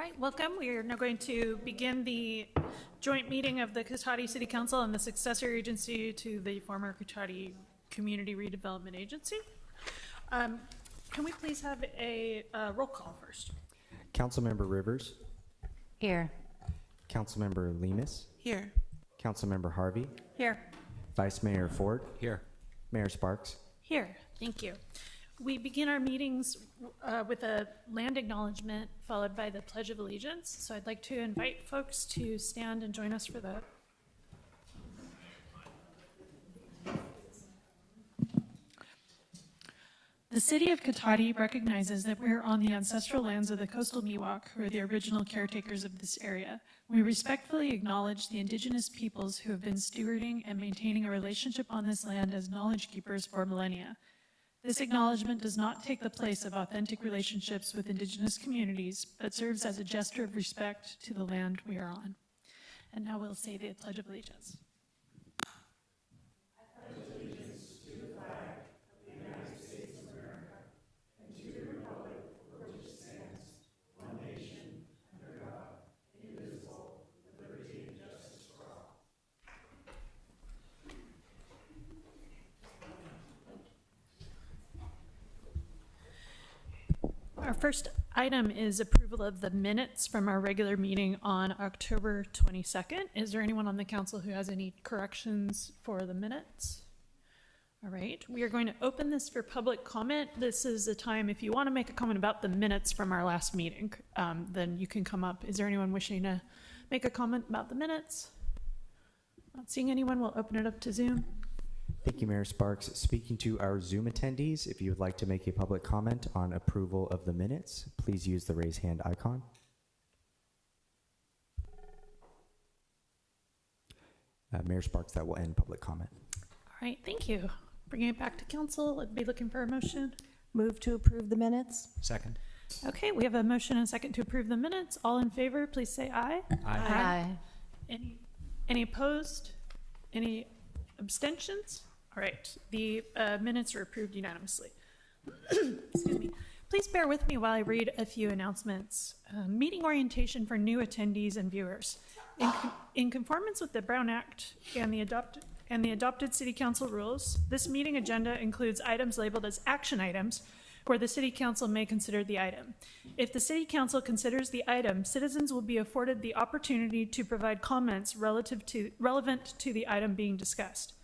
right, welcome. We are now going to begin the joint meeting of the Cotati City Council and the successor agency to the former Cotati Community Redevelopment Agency. Can we please have a roll call first? Councilmember Rivers. Here. Councilmember Lemus. Here. Councilmember Harvey. Here. Vice Mayor Ford. Here. Mayor Sparks. Here. Thank you. We begin our meetings with a land acknowledgement followed by the Pledge of Allegiance. So I'd like to invite folks to stand and join us for that. The City of Cotati recognizes that we are on the ancestral lands of the coastal Miwok, who are the original caretakers of this area. We respectfully acknowledge the indigenous peoples who have been stewarding and maintaining a relationship on this land as knowledge keepers for millennia. This acknowledgement does not take the place of authentic relationships with indigenous communities, but serves as a gesture of respect to the land we are on. And now we'll say the Pledge of Allegiance. Our first item is approval of the minutes from our regular meeting on October 22nd. Is there anyone on the council who has any corrections for the minutes? All right, we are going to open this for public comment. This is a time, if you want to make a comment about the minutes from our last meeting, then you can come up. Is there anyone wishing to make a comment about the minutes? Not seeing anyone, we'll open it up to Zoom. Thank you, Mayor Sparks. Speaking to our Zoom attendees, if you would like to make a public comment on approval of the minutes, please use the raise hand icon. Mayor Sparks, that will end public comment. All right, thank you. Bringing it back to council, I'd be looking for a motion. Move to approve the minutes. Second. Okay, we have a motion and a second to approve the minutes. All in favor, please say aye. Aye. Any opposed? Any abstentions? All right, the minutes are approved unanimously. Excuse me. Please bear with me while I read a few announcements. Meeting orientation for new attendees and viewers. In conformance with the Brown Act and the adopted City Council rules, this meeting agenda includes items labeled as action items where the City Council may consider the item. If the City Council considers the item, citizens will be afforded the opportunity to provide comments relevant to the item being discussed.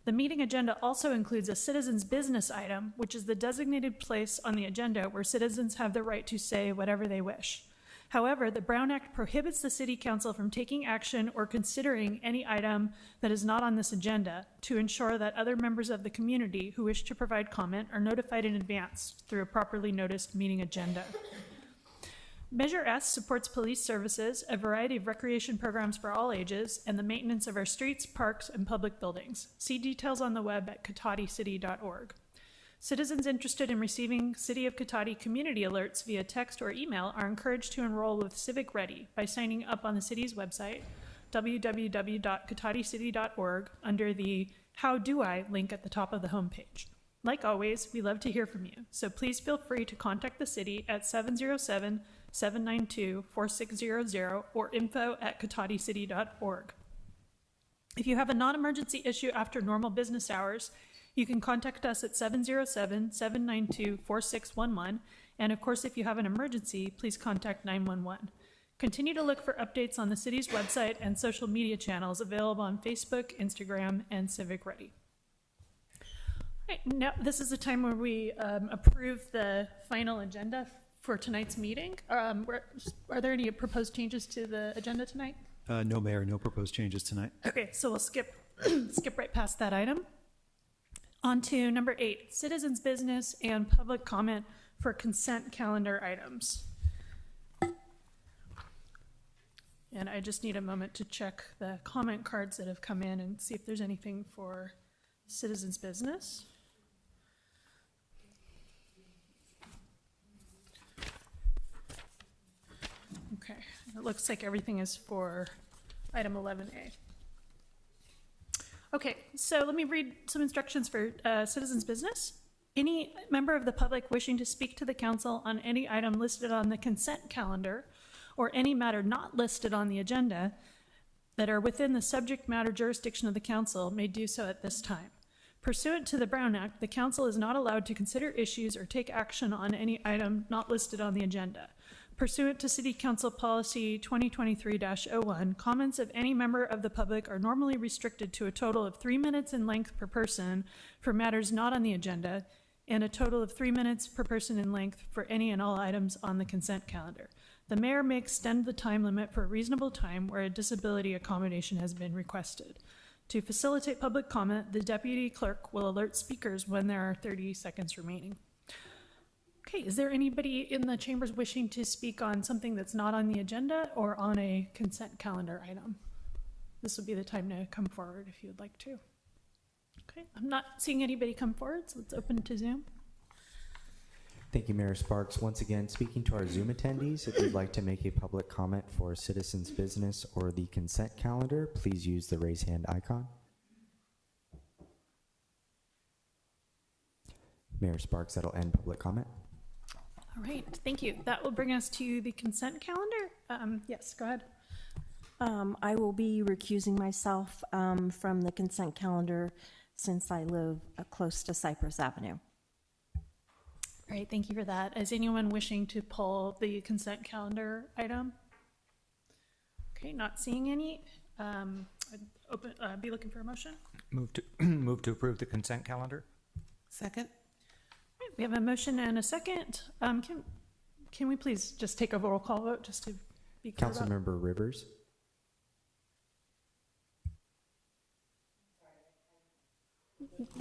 The meeting agenda also includes a citizens' business item, which is the designated place on the agenda where citizens have the right to say whatever they wish. However, the Brown Act prohibits the City Council from taking action or considering any item that is not on this agenda to ensure that other members of the community who wish to provide comment are notified in advance through a properly noticed meeting agenda. Measure S supports police services, a variety of recreation programs for all ages, and the maintenance of our streets, parks, and public buildings. See details on the web at cotaticity.org. Citizens interested in receiving City of Cotati community alerts via text or email are encouraged to enroll with Civic Ready by signing up on the city's website, www.cotaticity.org, under the How Do I link at the top of the homepage. Like always, we love to hear from you, so please feel free to contact the city at 707-792-4600 or info@cotaticity.org. If you have a non-emergency issue after normal business hours, you can contact us at 707-792-4611, and of course, if you have an emergency, please contact 911. Continue to look for updates on the city's website and social media channels available on Facebook, Instagram, and Civic Ready. All right, now this is the time where we approve the final agenda for tonight's meeting. Are there any proposed changes to the agenda tonight? No, Mayor, no proposed changes tonight. Okay, so we'll skip right past that item. On to number 8, citizens' business and public comment for consent calendar items. And I just need a moment to check the comment cards that have come in and see if there's anything for citizens' business. Okay, it looks like everything is for item 11A. Okay, so let me read some instructions for citizens' business. Any member of the public wishing to speak to the council on any item listed on the consent calendar or any matter not listed on the agenda that are within the subject matter jurisdiction of the council may do so at this time. Pursuant to the Brown Act, the council is not allowed to consider issues or take action on any item not listed on the agenda. Pursuant to City Council Policy 2023-01, comments of any member of the public are normally restricted to a total of 3 minutes in length per person for matters not on the agenda, and a total of 3 minutes per person in length for any and all items on the consent calendar. The mayor may extend the time limit for a reasonable time where a disability accommodation has been requested. To facilitate public comment, the deputy clerk will alert speakers when there are 30 seconds remaining. Okay, is there anybody in the chambers wishing to speak on something that's not on the agenda or on a consent calendar item? This would be the time to come forward if you would like to. Okay, I'm not seeing anybody come forward, so let's open to Zoom. Thank you, Mayor Sparks. Once again, speaking to our Zoom attendees, if you'd like to make a public comment for citizens' business or the consent calendar, please use the raise hand icon. Mayor Sparks, that'll end public comment. All right, thank you. That will bring us to the consent calendar. Yes, go ahead. I will be recusing myself from the consent calendar since I live close to Cypress Avenue. All right, thank you for that. Is anyone wishing to pull the consent calendar item? Okay, not seeing any. I'd be looking for a motion. Move to approve the consent calendar. Second? All right, we have a motion and a second. Can we please just take a roll call vote just to be clear about? Councilmember Rivers.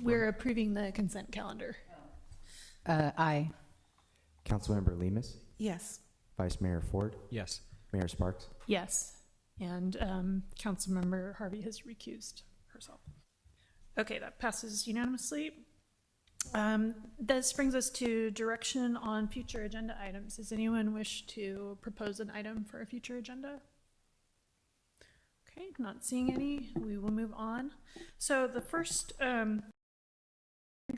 We're approving the consent calendar. Aye. Councilmember Lemus. Yes. Vice Mayor Ford. Yes. Mayor Sparks. Yes, and Councilmember Harvey has recused herself. Okay, that passes unanimously. This brings us to direction on future agenda items. Does anyone wish to propose an item for a future agenda? Okay, not seeing any. We will move on. So the first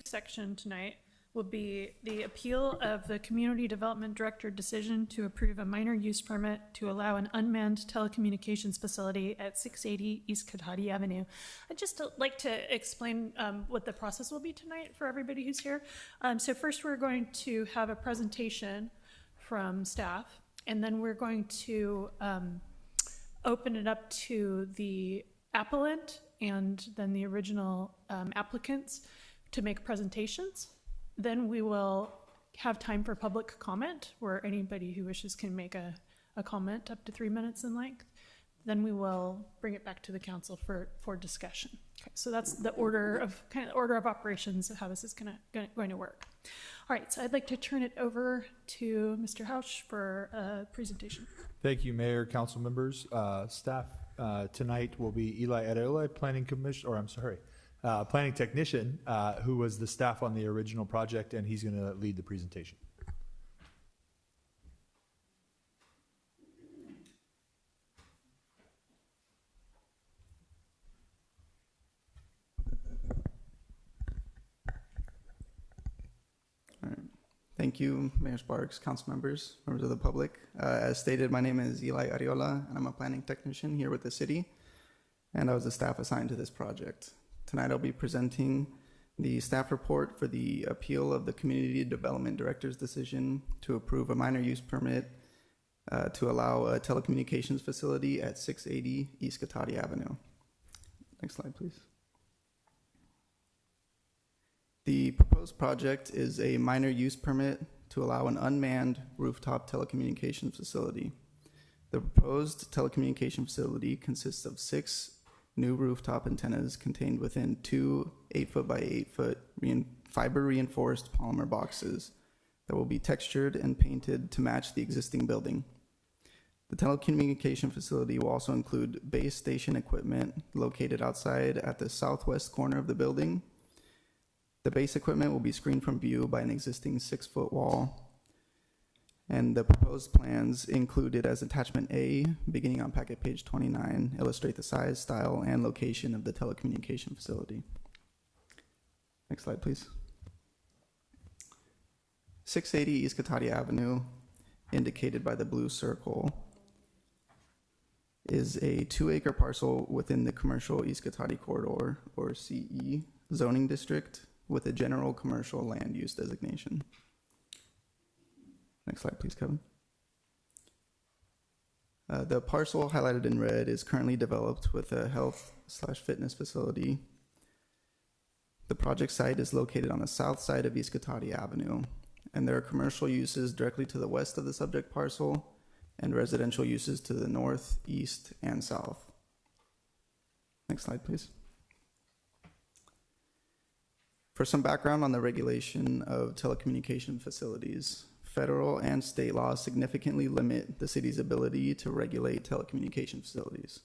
section tonight will be the appeal of the Community Development Director decision to approve a minor use permit to allow an unmanned telecommunications facility at 680 East Katati Avenue. I'd just like to explain what the process will be tonight for everybody who's here. So first we're going to have a presentation from staff, and then we're going to open it up to the appellant and then the original applicants to make presentations. Then we will have time for public comment where anybody who wishes can make a comment up to 3 minutes in length. Then we will bring it back to the council for discussion. Okay, so that's the order of operations of how this is going to work. All right, so I'd like to turn it over to Mr. Hausch for a presentation. Thank you, Mayor, council members, staff. Tonight will be Eli Areola, planning technician, who was the staff on the original project, and he's going to lead the presentation. Thank you, Mayor Sparks, council members, members of the public. As stated, my name is Eli Areola, and I'm a planning technician here with the city, and I was the staff assigned to this project. Tonight I'll be presenting the staff report for the appeal of the Community Development Director's decision to approve a minor use permit to allow a telecommunications facility at 680 East Katati Avenue. Next slide, please. The proposed project is a minor use permit to allow an unmanned rooftop telecommunications facility. The proposed telecommunication facility consists of 6 new rooftop antennas contained within 2 8-foot by 8-foot fiber reinforced polymer boxes that will be textured and painted to match the existing building. The telecommunication facility will also include base station equipment located outside at the southwest corner of the building. The base equipment will be screened from view by an existing 6-foot wall. And the proposed plans included as attachment A, beginning on packet page 29, illustrate the size, style, and location of the telecommunication facility. Next slide, please. 680 East Katati Avenue, indicated by the blue circle, is a 2-acre parcel within the Commercial East Cotati Corridor, or CE, zoning district with a general commercial land use designation. Next slide, please, Kevin. The parcel highlighted in red is currently developed with a health/fitness facility. The project site is located on the south side of East Cotati Avenue, and there are commercial uses directly to the west of the subject parcel and residential uses to the north, east, and south. Next slide, please. For some background on the regulation of telecommunication facilities, federal and state laws significantly limit the city's ability to regulate telecommunication facilities.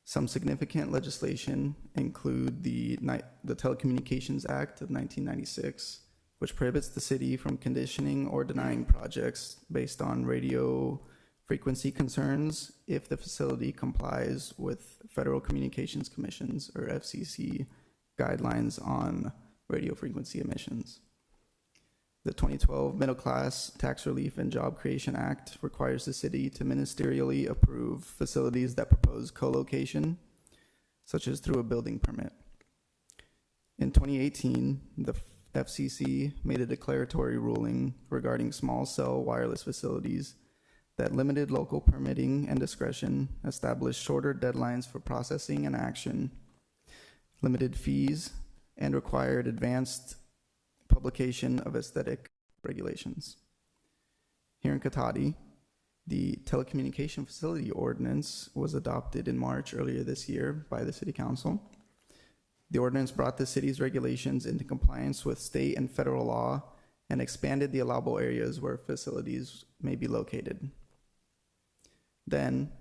Some significant legislation include the Telecommunications Act of 1996, which prohibits the city from conditioning or denying projects based on radio frequency concerns if the facility complies with Federal Communications Commission's, or FCC, guidelines on radio frequency emissions. The 2012 Middle Class Tax Relief and Job Creation Act requires the city to ministerially approve facilities that propose co-location, such as through a building permit. In 2018, the FCC made a declaratory ruling regarding small cell wireless facilities that limited local permitting and discretion, established shorter deadlines for processing and action, limited fees, and required advanced publication of aesthetic regulations. Here in Cotati, the Telecommunication Facility Ordinance was adopted in March earlier this year by the City Council. The ordinance brought the city's regulations into compliance with state and federal law and expanded the allowable areas where facilities may be located. Then,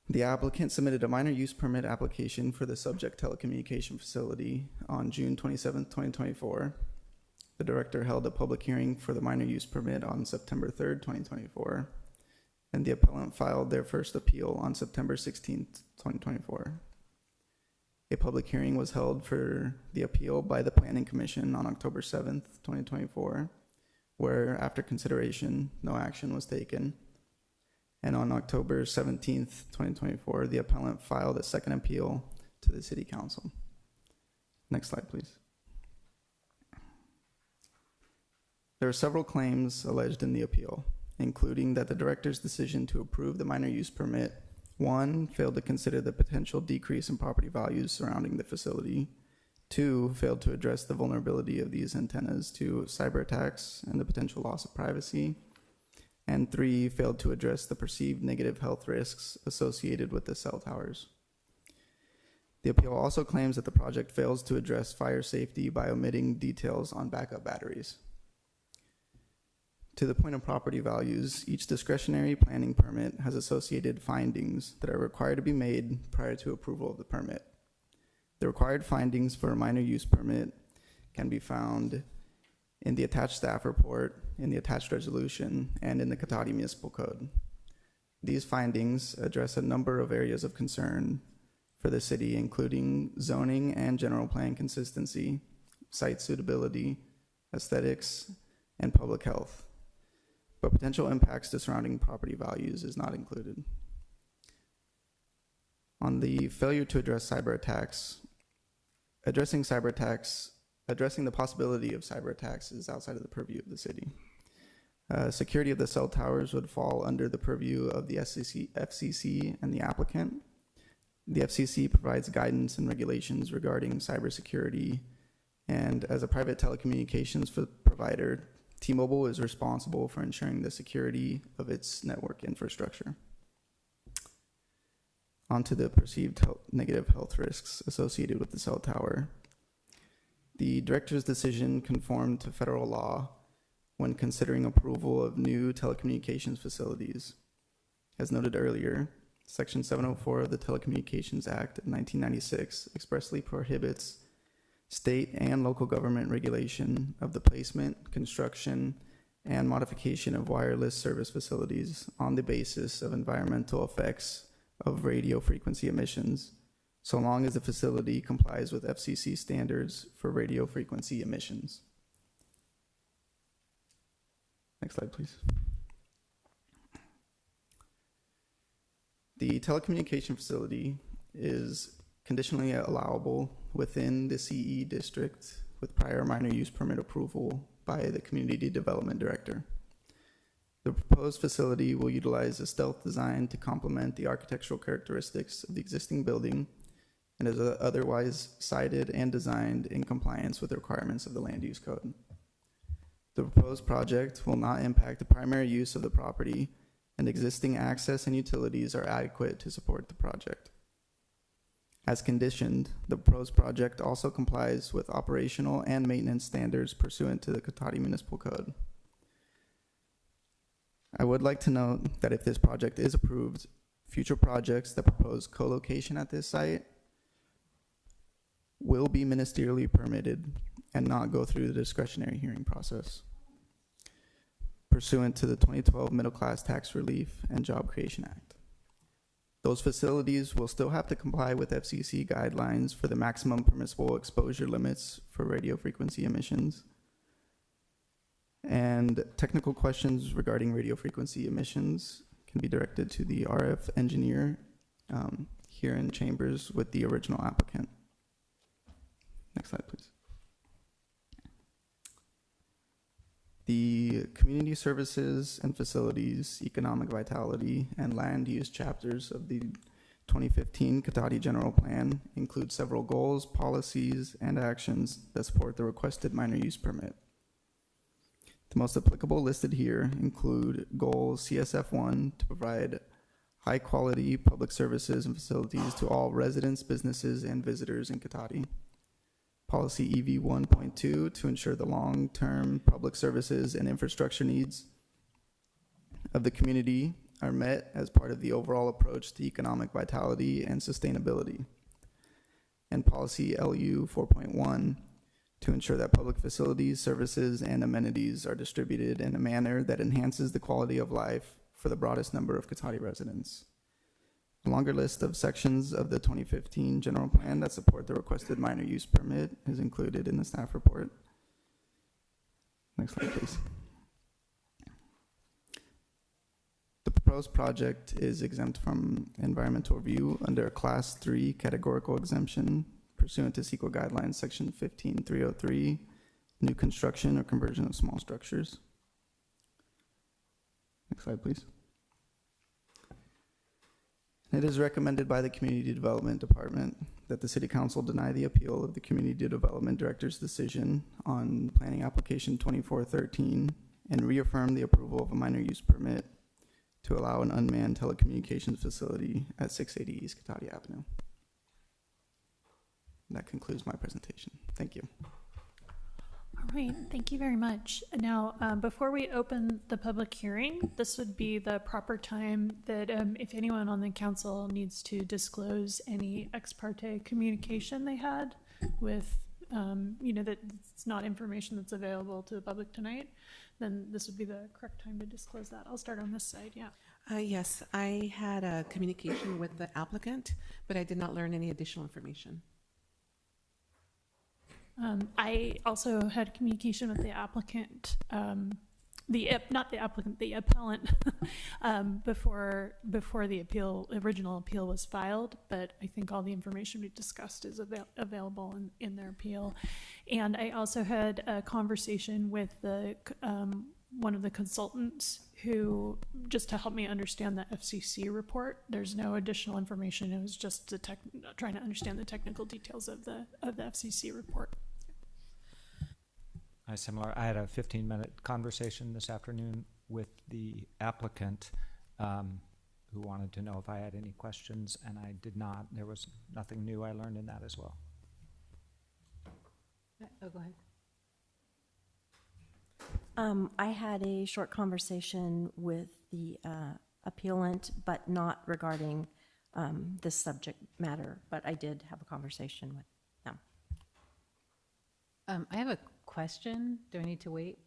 the applicant submitted a minor use permit application for the subject telecommunication facility on June 27, 2024. The director held a public hearing for the minor use permit on September 3rd, 2024, and the appellant filed their first appeal on September 16th, 2024. A public hearing was held for the appeal by the Planning Commission on October 7th, 2024, where, after consideration, no action was taken. And on October 17th, 2024, the appellant filed a second appeal to the City Council. Next slide, please. There are several claims alleged in the appeal, including that the director's decision to approve the minor use permit, 1, failed to consider the potential decrease in property values surrounding the facility, 2, failed to address the vulnerability of these antennas to cyber attacks and the potential loss of privacy, and 3, failed to address the perceived negative health risks associated with the cell towers. The appeal also claims that the project fails to address fire safety by omitting details on backup batteries. To the point of property values, each discretionary planning permit has associated findings that are required to be made prior to approval of the permit. The required findings for a minor use permit can be found in the attached staff report, in the attached resolution, and in the Cotati Municipal Code. These findings address a number of areas of concern for the city, including zoning and general plan consistency, site suitability, aesthetics, and public health. But potential impacts to surrounding property values is not included. On the failure to address cyber attacks, addressing the possibility of cyber attacks is outside of the purview of the city. Security of the cell towers would fall under the purview of the FCC and the applicant. The FCC provides guidance and regulations regarding cybersecurity, and as a private telecommunications provider, T-Mobile is responsible for ensuring the security of its network infrastructure. On to the perceived negative health risks associated with the cell tower. The director's decision conformed to federal law when considering approval of new telecommunications facilities. As noted earlier, Section 704 of the Telecommunications Act of 1996 expressly prohibits state and local government regulation of the placement, construction, and modification of wireless service facilities on the basis of environmental effects of radio frequency emissions, so long as the facility complies with FCC standards for radio frequency emissions. Next slide, please. The telecommunication facility is conditionally allowable within the CE district with prior minor use permit approval by the Community Development Director. The proposed facility will utilize a stealth design to complement the architectural characteristics of the existing building and is otherwise sited and designed in compliance with the requirements of the Land Use Code. The proposed project will not impact the primary use of the property, and existing access and utilities are adequate to support the project. As conditioned, the proposed project also complies with operational and maintenance standards pursuant to the Cotati Municipal Code. I would like to note that if this project is approved, future projects that propose co-location at this site will be ministerially permitted and not go through the discretionary hearing process pursuant to the 2012 Middle Class Tax Relief and Job Creation Act. Those facilities will still have to comply with FCC guidelines for the maximum permissible exposure limits for radio frequency emissions. And technical questions regarding radio frequency emissions can be directed to the RF engineer here in chambers with the original applicant. Next slide, please. The Community Services and Facilities, Economic Vitality, and Land Use chapters of the 2015 Cotati General Plan include several goals, policies, and actions that support the requested minor use permit. The most applicable listed here include Goal CSF1 to provide high-quality public services and facilities to all residents, businesses, and visitors in Cotati. Policy EV 1.2 to ensure the long-term public services and infrastructure needs of the community are met as part of the overall approach to economic vitality and sustainability. And Policy LU 4.1 to ensure that public facilities, services, and amenities are distributed in a manner that enhances the quality of life for the broadest number of Cotati residents. A longer list of sections of the 2015 general plan that support the requested minor use permit is included in the staff report. Next slide, please. The proposed project is exempt from environmental review under a Class 3 categorical exemption pursuant to CEQA guidelines section 15303, new construction or conversion of small structures. Next slide, please. It is recommended by the Community Development Department that the City Council deny the appeal of the Community Development Director's decision on Planning Application 2413 and reaffirm the approval of a minor use permit to allow an unmanned telecommunications facility at 680 East Cotati Avenue. That concludes my presentation. Thank you. All right, thank you very much. Now, before we open the public hearing, this would be the proper time that if anyone on the council needs to disclose any ex parte communication they had with, that it's not information that's available to the public tonight, then this would be the correct time to disclose that. I'll start on this side, yeah. Yes, I had a communication with the applicant, but I did not learn any additional information. I also had communication with the applicant, not the applicant, the appellant, before the original appeal was filed, but I think all the information we discussed is available in their appeal. And I also had a conversation with one of the consultants who, just to help me understand the FCC report. There's no additional information. It was just trying to understand the technical details of the FCC report. Similar. I had a 15-minute conversation this afternoon with the applicant who wanted to know if I had any questions, and I did not. There was nothing new I learned in that as well. Oh, go ahead. I had a short conversation with the appellant, but not regarding this subject matter, but I did have a conversation with them. I have a question. Do I need to wait?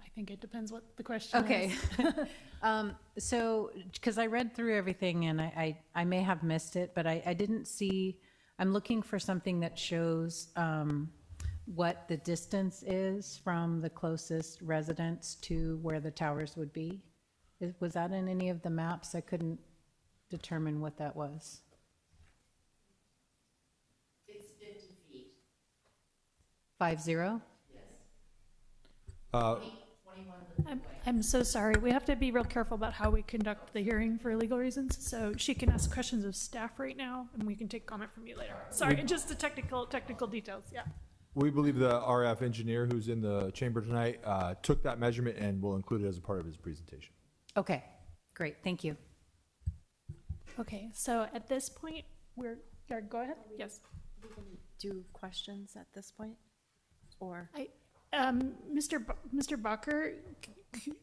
I think it depends what the question Okay. is. So, because I read through everything and I may have missed it, but I didn't see, I'm looking for something that shows what the distance is from the closest residence to where the towers would be. Was that in any of the maps? I couldn't determine what that was. It's 50 feet. 50? Uh, 21 I'm so sorry. We have to be real careful about how we conduct the hearing for legal reasons. So she can ask questions of staff right now, and we can take comment from you later. Sorry, just the technical details. Yeah. We believe the RF engineer who's in the chamber tonight took that measurement and will include it as a part of his presentation. Okay, great, thank you. Okay. So at this point, go ahead. Yes. We can do questions at this point? Or? Mr. Bacher,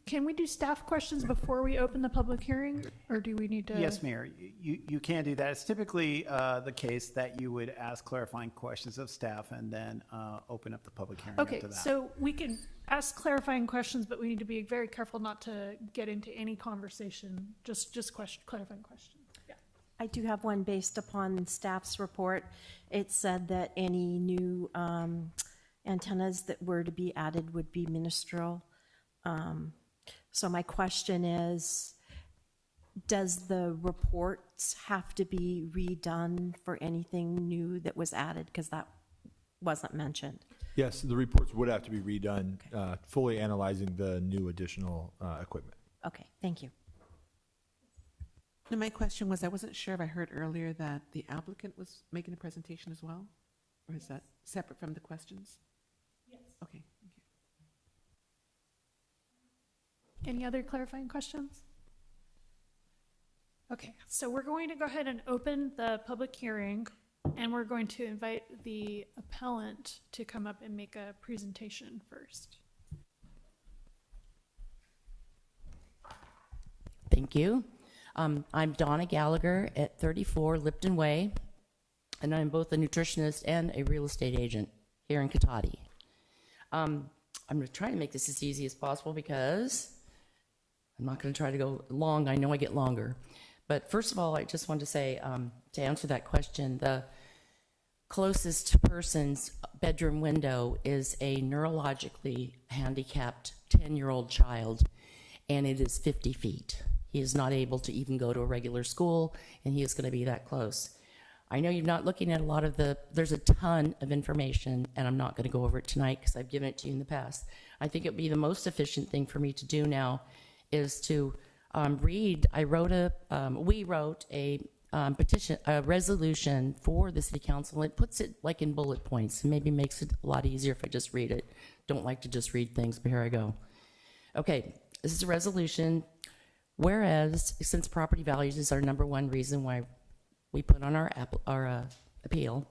can we do staff questions before we open the public hearing, or do we need to? Yes, Mayor, you can do that. It's typically the case that you would ask clarifying questions of staff and then open up the public hearing Okay, after that. so we can ask clarifying questions, but we need to be very careful not to get into any conversation, just clarifying questions. Yeah. I do have one based upon staff's report. It said that any new antennas that were to be added would be ministerial. So my question is, does the reports have to be redone for anything new that was added? Because that wasn't mentioned. Yes, the reports would have to be redone, fully analyzing the new additional equipment. Okay, thank you. And my question was, I wasn't sure if I heard earlier that the applicant was making a presentation as well? Or is that separate from the questions? Yes. Okay, thank you. Any other clarifying questions? Okay, so we're going to go ahead and open the public hearing, and we're going to invite the appellant to come up and make a presentation first. Thank you. I'm Donna Gallagher at 34 Lipton Way, and I'm both a nutritionist and a real estate agent here in Cotati. I'm going to try to make this as easy as possible because I'm not going to try to go long. I know I get longer. But first of all, I just want to say, to answer that question, the closest person's bedroom window is a neurologically handicapped 10-year-old child, and it is 50 feet. He is not able to even go to a regular school, and he is going to be that close. I know you're not looking at a lot of there's a ton of information, and I'm not going to go over it tonight because I've given it to you in the past. I think it would be the most efficient thing for me to do now is to we wrote a petition, a resolution for the city council. It puts it like in bullet points and maybe makes it a lot easier if I just read it. Don't like to just read things, but here I go. Okay, this is a resolution. Whereas, since property values is our number one reason why we put on our appeal,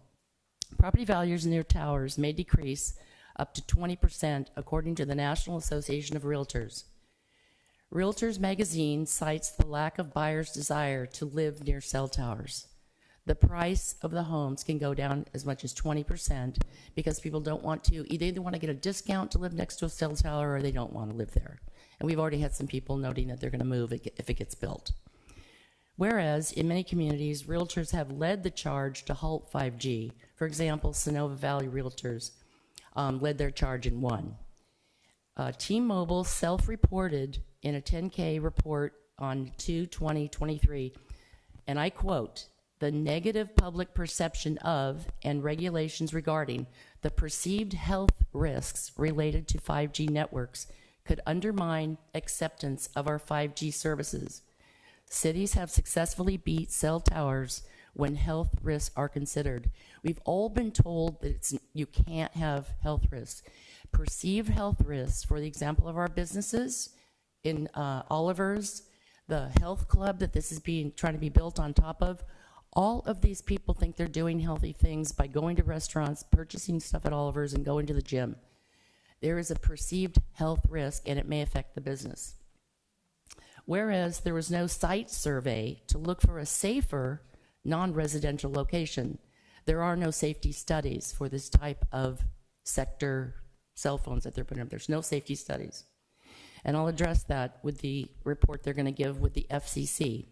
property values near towers may decrease up to 20% according to the National Association of Realtors. Realtors magazine cites the lack of buyers' desire to live near cell towers. The price of the homes can go down as much as 20% because people don't want to, either want to get a discount to live next to a cell tower or they don't want to live there. And we've already had some people noting that they're going to move if it gets built. Whereas in many communities, realtors have led the charge to halt 5G. For example, Sonoma Valley Realtors led their charge in one. T-Mobile self-reported in a 10K report on 2/20/23, and I quote, "The negative public perception of and regulations regarding the perceived health risks related to 5G networks could undermine acceptance of our 5G services. Cities have successfully beat cell towers when health risks are considered." We've all been told that you can't have health risks. Perceived health risks, for the example of our businesses, in Oliver's, the health club that this is trying to be built on top of, all of these people think they're doing healthy things by going to restaurants, purchasing stuff at Oliver's, and going to the gym. There is a perceived health risk, and it may affect the business. Whereas there was no site survey to look for a safer non-residential location. There are no safety studies for this type of sector cell phones that they're putting up. There's no safety studies. And I'll address that with the report they're going to give with the FCC.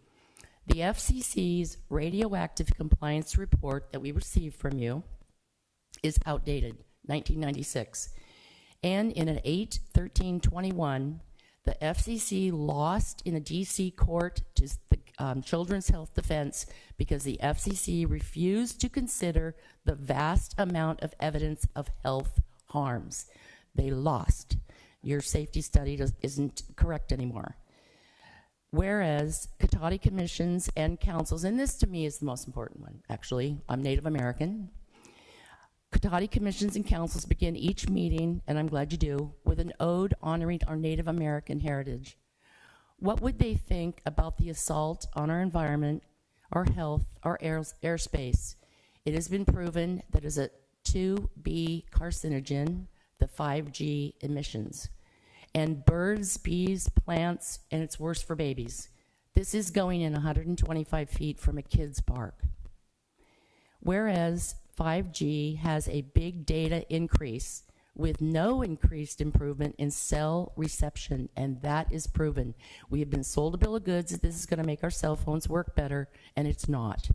The FCC's radioactive compliance report that we received from you is outdated, 1996. And in an 8/13/21, the FCC lost in a DC court to Children's Health Defense because the FCC refused to consider the vast amount of evidence of health harms. They lost. Your safety study isn't correct anymore. Whereas Cotati commissions and councils, and this to me is the most important one, actually. I'm Native American. Cotati commissions and councils begin each meeting, and I'm glad you do, with an ode honoring our Native American heritage. What would they think about the assault on our environment, our health, our airspace? It has been proven that is a 2B carcinogen, the 5G emissions. And birds, bees, plants, and it's worse for babies. This is going in 125 feet from a kid's park. Whereas 5G has a big data increase with no increased improvement in cell reception, and that is proven. We have been sold a bill of goods that this is going to make our cell phones work better, and it's not.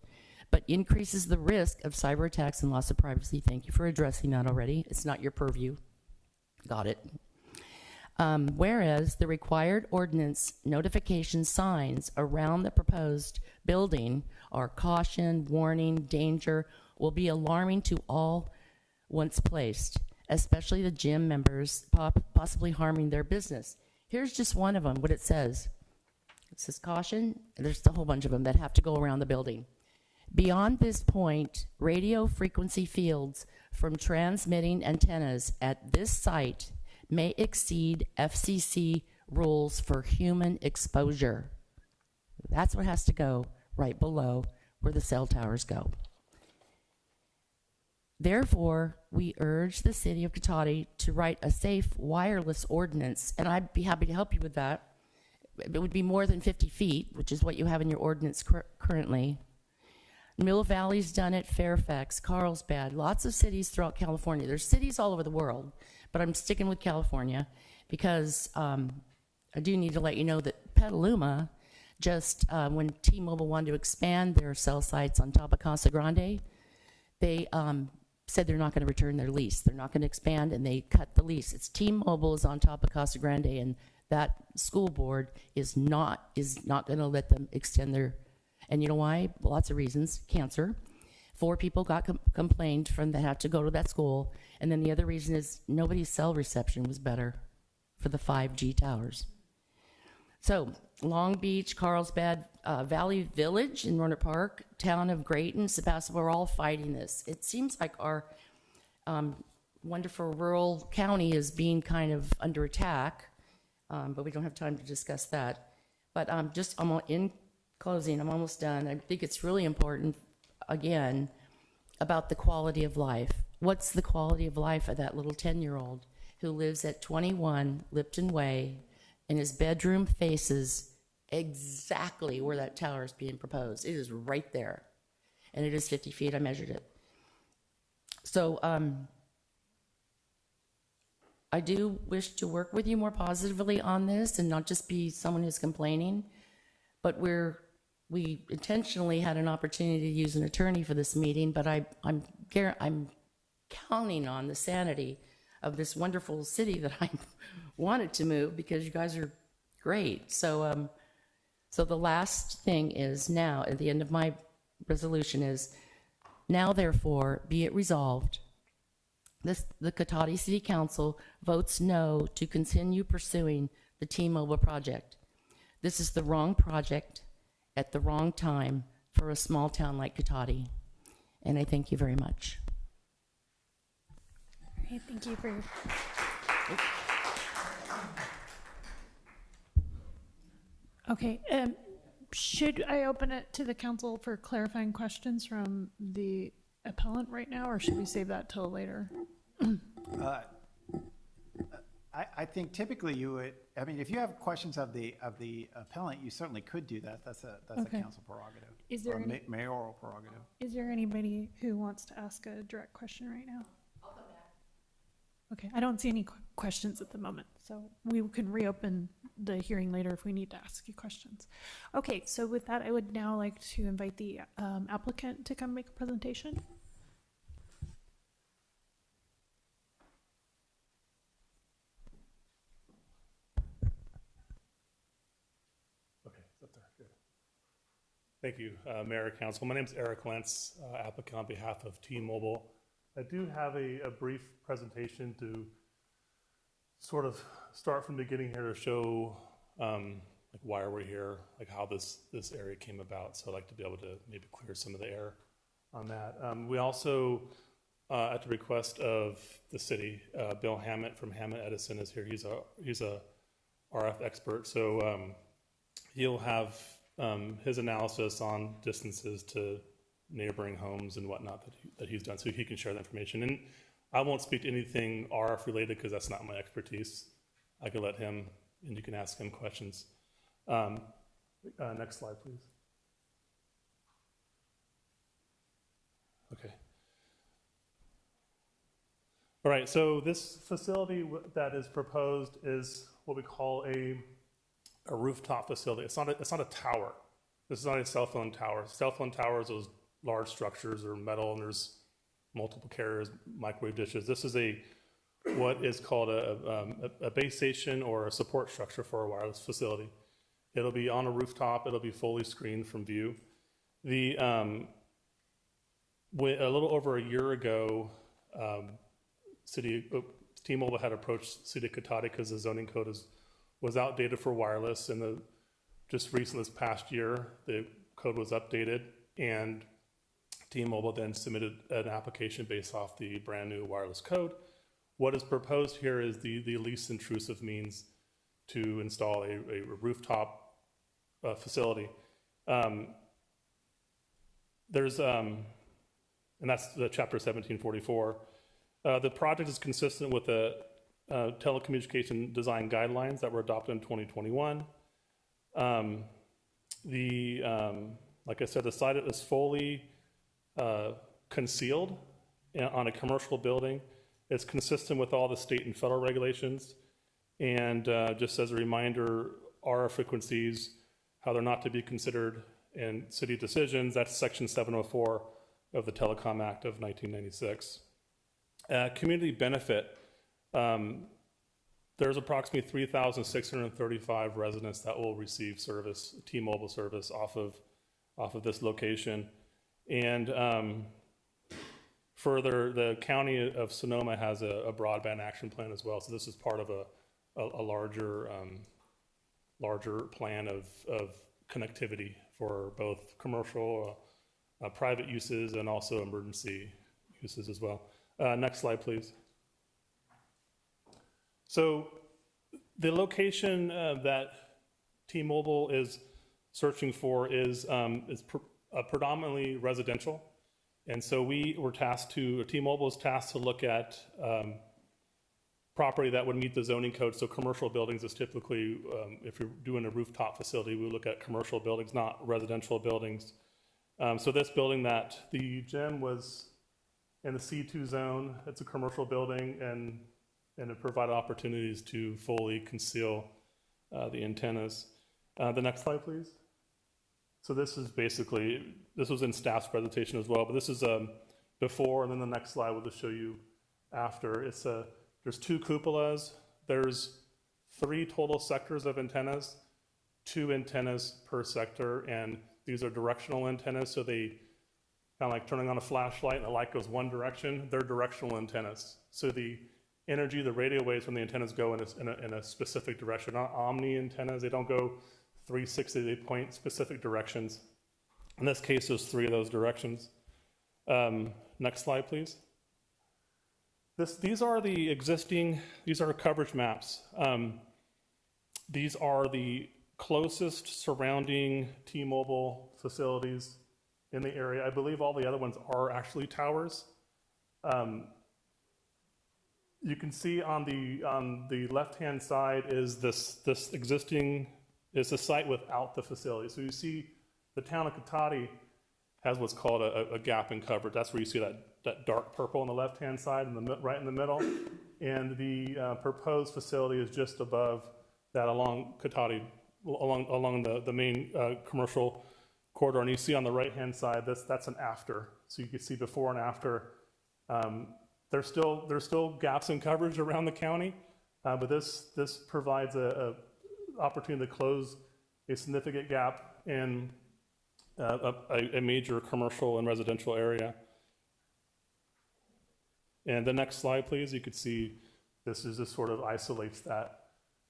But increases the risk of cyber attacks and loss of privacy. Thank you for addressing that already. It's not your purview. Got it. Whereas the required ordinance notification signs around the proposed building are caution, warning, danger, will be alarming to all once placed, especially the gym members, possibly harming their business. Here's just one of them, what it says. It says caution, and there's a whole bunch of them that have to go around the building. Beyond this point, radio frequency fields from transmitting antennas at this site may exceed FCC rules for human exposure. That's what has to go right below where the cell towers go. Therefore, we urge the city of Cotati to write a safe wireless ordinance, and I'd be happy to help you with that. It would be more than 50 feet, which is what you have in your ordinance currently. Mill Valley's done it, Fairfax, Carlsbad, lots of cities throughout California. There's cities all over the world, but I'm sticking with California because I do need to let you know that Petaluma just, when T-Mobile wanted to expand their cell sites on top of Casa Grande, they said they're not going to return their lease. They're not going to expand, and they cut the lease. It's T-Mobile is on top of Casa Grande, and that school board is not going to let them extend their. And you know why? Lots of reasons. Cancer. 4 people got complained from that had to go to that school, and then the other reason is nobody's cell reception was better for the 5G towers. So Long Beach, Carlsbad, Valley Village in Rohnert Park, town of Grayton, Sebastopol, we're all fighting this. It seems like our wonderful rural county is being kind of under attack, but we don't have time to discuss that. But I'm in closing, I'm almost done. I think it's really important, again, about the quality of life. What's the quality of life of that little 10-year-old who lives at 21 Lipton Way, and his bedroom faces exactly where that tower is being proposed? It is right there, and it is 50 feet. I measured it. So I do wish to work with you more positively on this and not just be someone who's complaining, but we intentionally had an opportunity to use an attorney for this meeting, but I'm counting on the sanity of this wonderful city that I wanted to move because you guys are great. So the last thing is now, at the end of my resolution is, now therefore be it resolved, the Cotati City Council votes no to continue pursuing the T-Mobile project. This is the wrong project at the wrong time for a small town like Cotati. And I thank you very much. All right, thank you for your. Okay, should I open it to the council for clarifying questions from the appellant right now, or should we save that till later? I think typically you would, I mean, if you have questions of the appellant, you certainly could do that. That's a Okay. council prerogative. Is there or any- mayoral prerogative. Is there anybody who wants to ask a direct question right now? I'll come back. Okay, I don't see any questions at the moment, so we can reopen the hearing later if we need to ask you questions. Okay, so with that, I would now like to invite the applicant to come make a presentation. Okay, it's up there. Good. Thank you, Mayor, Council. My name is Eric Lentz, applicant on behalf of T-Mobile. I do have a brief presentation to sort of start from the beginning here to show like why are we here, like how this area came about. So I'd like to be able to maybe clear some of the air on that. We also, at the request of the city, Bill Hammett from Hammett Edison is here. He's a RF expert, so he'll have his analysis on distances to neighboring homes and whatnot that he's done, so he can share that information. And I won't speak to anything RF related because that's not my expertise. I can let him, and you can ask him questions. Next slide, please. Okay. All right, so this facility that is proposed is what we call a rooftop facility. It's not a tower. This is not a cell phone tower. Cell phone towers, those large structures are metal, and there's multiple carriers, microwave dishes. This is what is called a base station or a support structure for a wireless facility. It'll be on a rooftop. It'll be fully screened from view. A little over a year ago, T-Mobile had approached City of Cotati because the zoning code was outdated for wireless, and just recently this past year, the code was updated, and T-Mobile then submitted an application based off the brand new wireless code. What is proposed here is the least intrusive means to install a rooftop facility. And that's the Chapter 1744. The project is consistent with the telecommunication design guidelines that were adopted in 2021. Like I said, the site is fully concealed on a commercial building. It's consistent with all the state and federal regulations. And just as a reminder, RF frequencies, how they're not to be considered in city decisions, that's Section 704 of the Telecom Act of 1996. Community benefit, there's approximately 3,635 residents that will receive service, T-Mobile service off of this location. And further, the County of Sonoma has a broadband action plan as well. So this is part of a larger plan of connectivity for both commercial, private uses, and also emergency uses as well. Next slide, please. So the location that T-Mobile is searching for is predominantly residential. And so T-Mobile is tasked to look at property that would meet the zoning code. So commercial buildings is typically, if you're doing a rooftop facility, we look at commercial buildings, not residential buildings. So this building that the gym was in the C2 zone, it's a commercial building, and it provided opportunities to fully conceal the antennas. The next slide, please. So this was in staff's presentation as well, but this is before, and then the next slide will just show you after. There's 2 cupolas, there's 3 total sectors of antennas, 2 antennas per sector, and these are directional antennas, so they kind of like turning on a flashlight and the light goes one direction. They're directional antennas. So the energy, the radio waves from the antennas go in a specific direction. Not omni antennas, they don't go 360, they point specific directions. In this case, there's 3 of those directions. Next slide, please. These are coverage maps. These are the closest surrounding T-Mobile facilities in the area. I believe all the other ones are actually towers. You can see on the left-hand side is this existing, is the site without the facility. So you see the town of Cotati has what's called a gap in coverage. That's where you see that dark purple on the left-hand side, right in the middle. And the proposed facility is just above that along Cotati, along the main commercial corridor. And you see on the right-hand side, that's an after. So you can see before and after. There's still gaps in coverage around the county, but this provides a opportunity to close a significant gap in a major commercial and residential area. And the next slide, please. You could see this sort of isolates that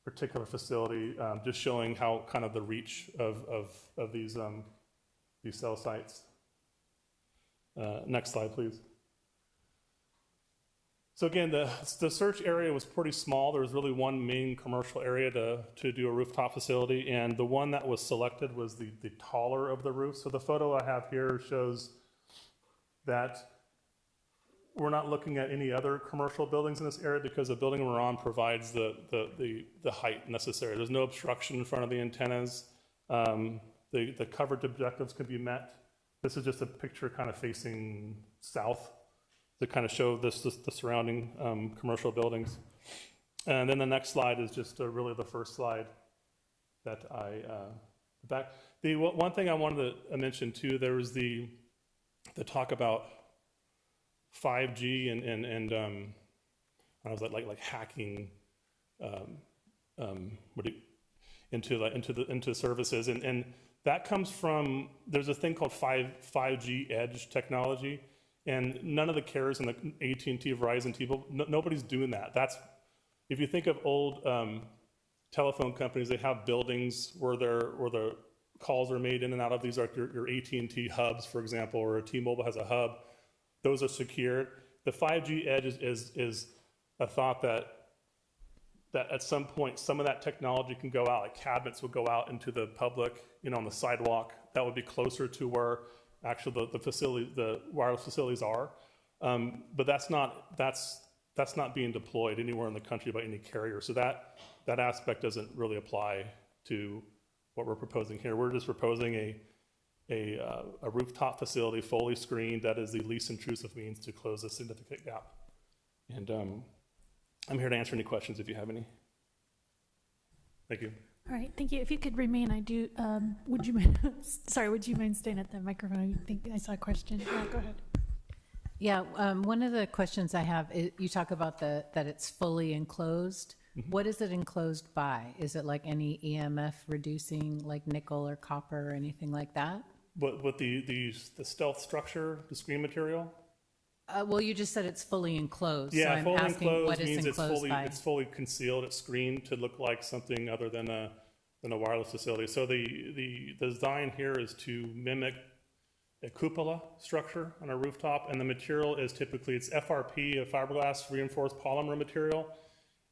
particular facility, just showing how kind of the reach of these cell sites. Next slide, please. So again, the search area was pretty small. There was really one main commercial area to do a rooftop facility, and the one that was selected was the taller of the roof. So the photo I have here shows that we're not looking at any other commercial buildings in this area because the building we're on provides the height necessary. There's no obstruction in front of the antennas. The coverage objectives can be met. This is just a picture kind of facing south to kind of show the surrounding commercial buildings. And then the next slide is just really the first slide that one thing I wanted to mention too, there was the talk about 5G and I was like hacking into services, and that comes from, there's a thing called 5G edge technology, and none of the carriers in the AT&T, Verizon, T-Mobile, nobody's doing that. That's, if you think of old telephone companies, they have buildings where the calls are made in and out of. These are your AT&T hubs, for example, or a T-Mobile has a hub. Those are secured. The 5G edge is a thought that at some point, some of that technology can go out, like cabinets would go out into the public, on the sidewalk. That would be closer to where actually the wireless facilities are. But that's not being deployed anywhere in the country by any carrier. So that aspect doesn't really apply to what we're proposing here. We're just proposing a rooftop facility fully screened that is the least intrusive means to close a significant gap. And I'm here to answer any questions if you have any. Thank you. All right, thank you. If you could remain, would you mind, would you mind staying at the microphone? I think I saw a question. Yeah, go ahead. Yeah, one of the questions I have, you talk about that it's fully enclosed. Mm-hmm. What is it enclosed by? Is it like any EMF reducing, like nickel or copper or anything like that? What the stealth structure, the screen material? Well, you just said it's fully enclosed. Yeah, so I'm fully asking enclosed what means is enclosed by. it's fully concealed. It's screened to look like something other than a wireless facility. So the design here is to mimic a cupola structure on a rooftop, and the material is typically, it's FRP, a fiberglass reinforced polymer material.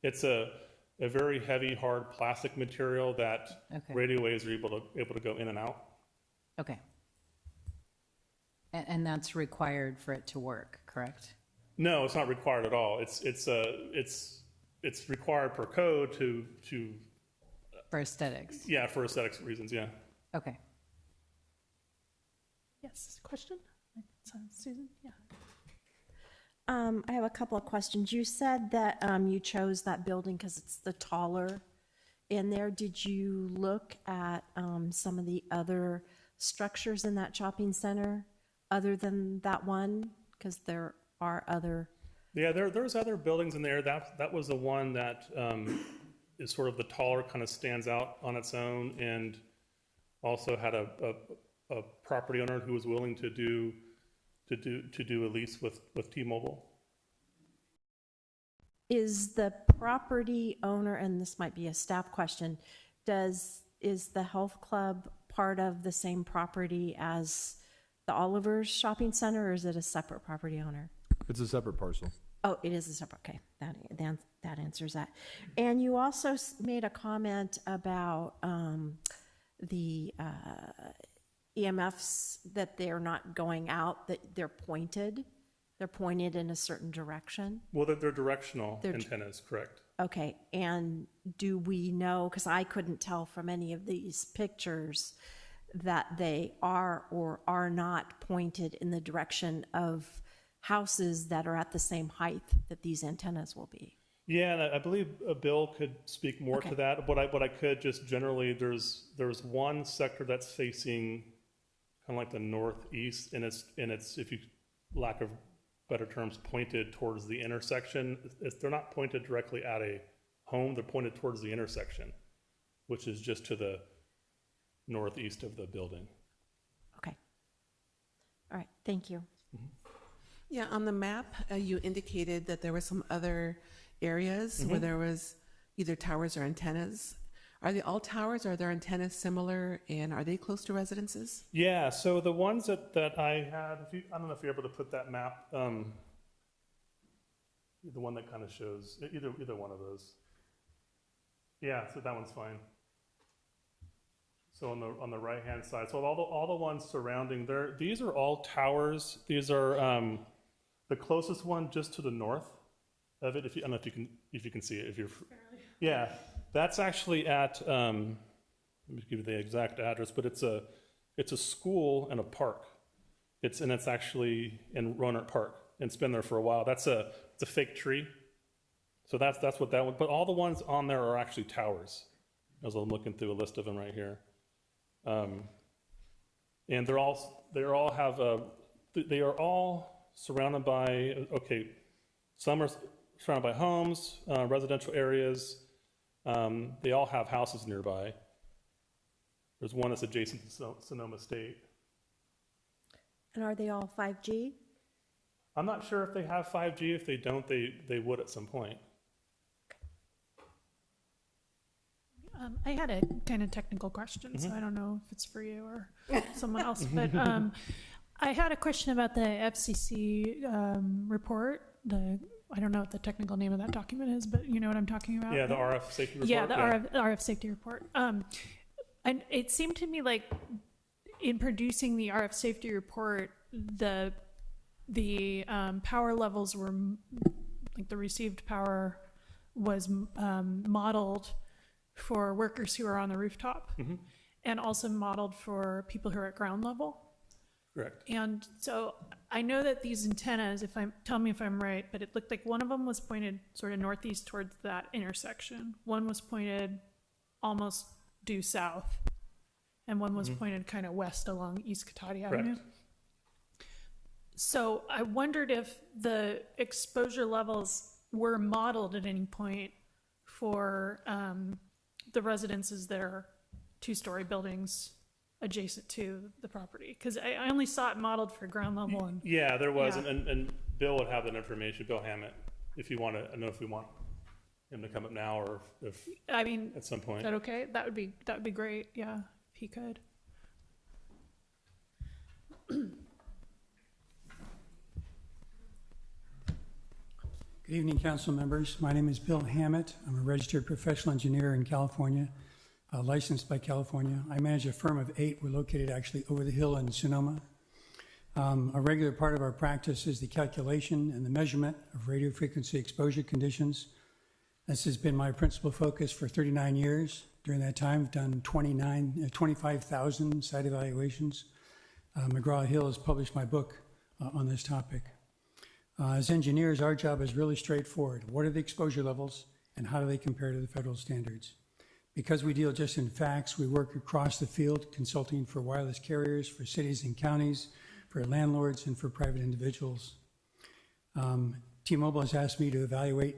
It's a very heavy, hard plastic material that radio waves are able to go in and out. Okay. And that's required for it to work, correct? No, it's not required at all. It's required per code to for aesthetics. Yeah, for aesthetics reasons. Yeah. Okay. Yes, question? Susan? Yeah. I have a couple of questions. You said that you chose that building because it's the taller in there. Did you look at some of the other structures in that shopping center other than that one? Because there are other. Yeah, there's other buildings in there. That was the one that is sort of the taller, kind of stands out on its own, and also had a property owner who was willing to do a lease with T-Mobile. Is the property owner, and this might be a staff question, is the health club part of the same property as the Oliver's shopping center, or is it a separate property owner? It's a separate parcel. Oh, it is a separate, okay, that answers that. And you also made a comment about the EMFs, that they're not going out, that they're pointed in a certain direction. Well, they're directional antennas, correct. Okay, and do we know, because I couldn't tell from any of these pictures, that they are or are not pointed in the direction of houses that are at the same height that these antennas will be? Yeah, and I believe Bill could speak more to that. But I could just generally, there's one sector that's facing kind of like the northeast, and it's if you lack of better terms, pointed towards the intersection. They're not pointed directly at a home; they're pointed towards the intersection, which is just to the northeast of the building. Okay. All right, thank you. Yeah, on the map, you indicated that there were some other areas where there was either towers or antennas. Are they all towers? Are their antennas similar, and are they close to residences? Yeah, so the ones that I had, I don't know if you're able to put that map, the one that kind of shows, either one of those. Yeah, so that one's fine. So on the right-hand side, so all the ones surrounding there, these are all towers. These are the closest one just to the north of it. I don't know if you can see it. Yeah, that's actually at. Let me give you the exact address, but it's a school and a park. It's actually in Roanoke Park, and it's been there for a while. It's a fake tree. So that's what that one. But all the ones on there are actually towers. As I'm looking through a list of them right here. And they are all surrounded by, some are surrounded by homes, residential areas. They all have houses nearby. There's one that's adjacent to Sonoma State. And are they all 5G? I'm not sure if they have 5G. If they don't, they would at some point. I had a kind of technical question, so I don't know if it's for you or someone else, but I had a question about the FCC report. I don't know what the technical name of that document is, but you know what I'm talking about? Yeah, the RF safety report. Yeah, the RF safety report. And it seemed to me like in producing the RF safety report, the power levels were, like the received power was modeled for workers who are on the rooftop and also modeled for people who are at ground level. Correct. And so I know that these antennas, tell me if I'm right, but it looked like one of them was pointed sort of northeast towards that intersection. One was pointed almost due south, and one was pointed kind of west along East Cotati Avenue. So I wondered if the exposure levels were modeled at any point for the residences that are two-story buildings adjacent to the property, because I only saw it modeled for ground level. And yeah, there was, and Bill would have that information, Bill Hammett, if you want to. I don't know if we want him to come up now or if at some point. Is that okay? That would be great. Yeah, if he could. Good evening, council members. My name is Bill Hammett. I'm a registered professional engineer in California, licensed by California. I manage a firm of 8. We're located actually over the hill in Sonoma. A regular part of our practice is the calculation and the measurement of radio frequency exposure conditions. This has been my principal focus for 39 years. During that time, I've done 25,000 site evaluations. McGraw-Hill has published my book on this topic. As engineers, our job is really straightforward. What are the exposure levels and how do they compare to the federal standards? Because we deal just in facts, we work across the field consulting for wireless carriers, for cities and counties, for landlords, and for private individuals. T-Mobile has asked me to evaluate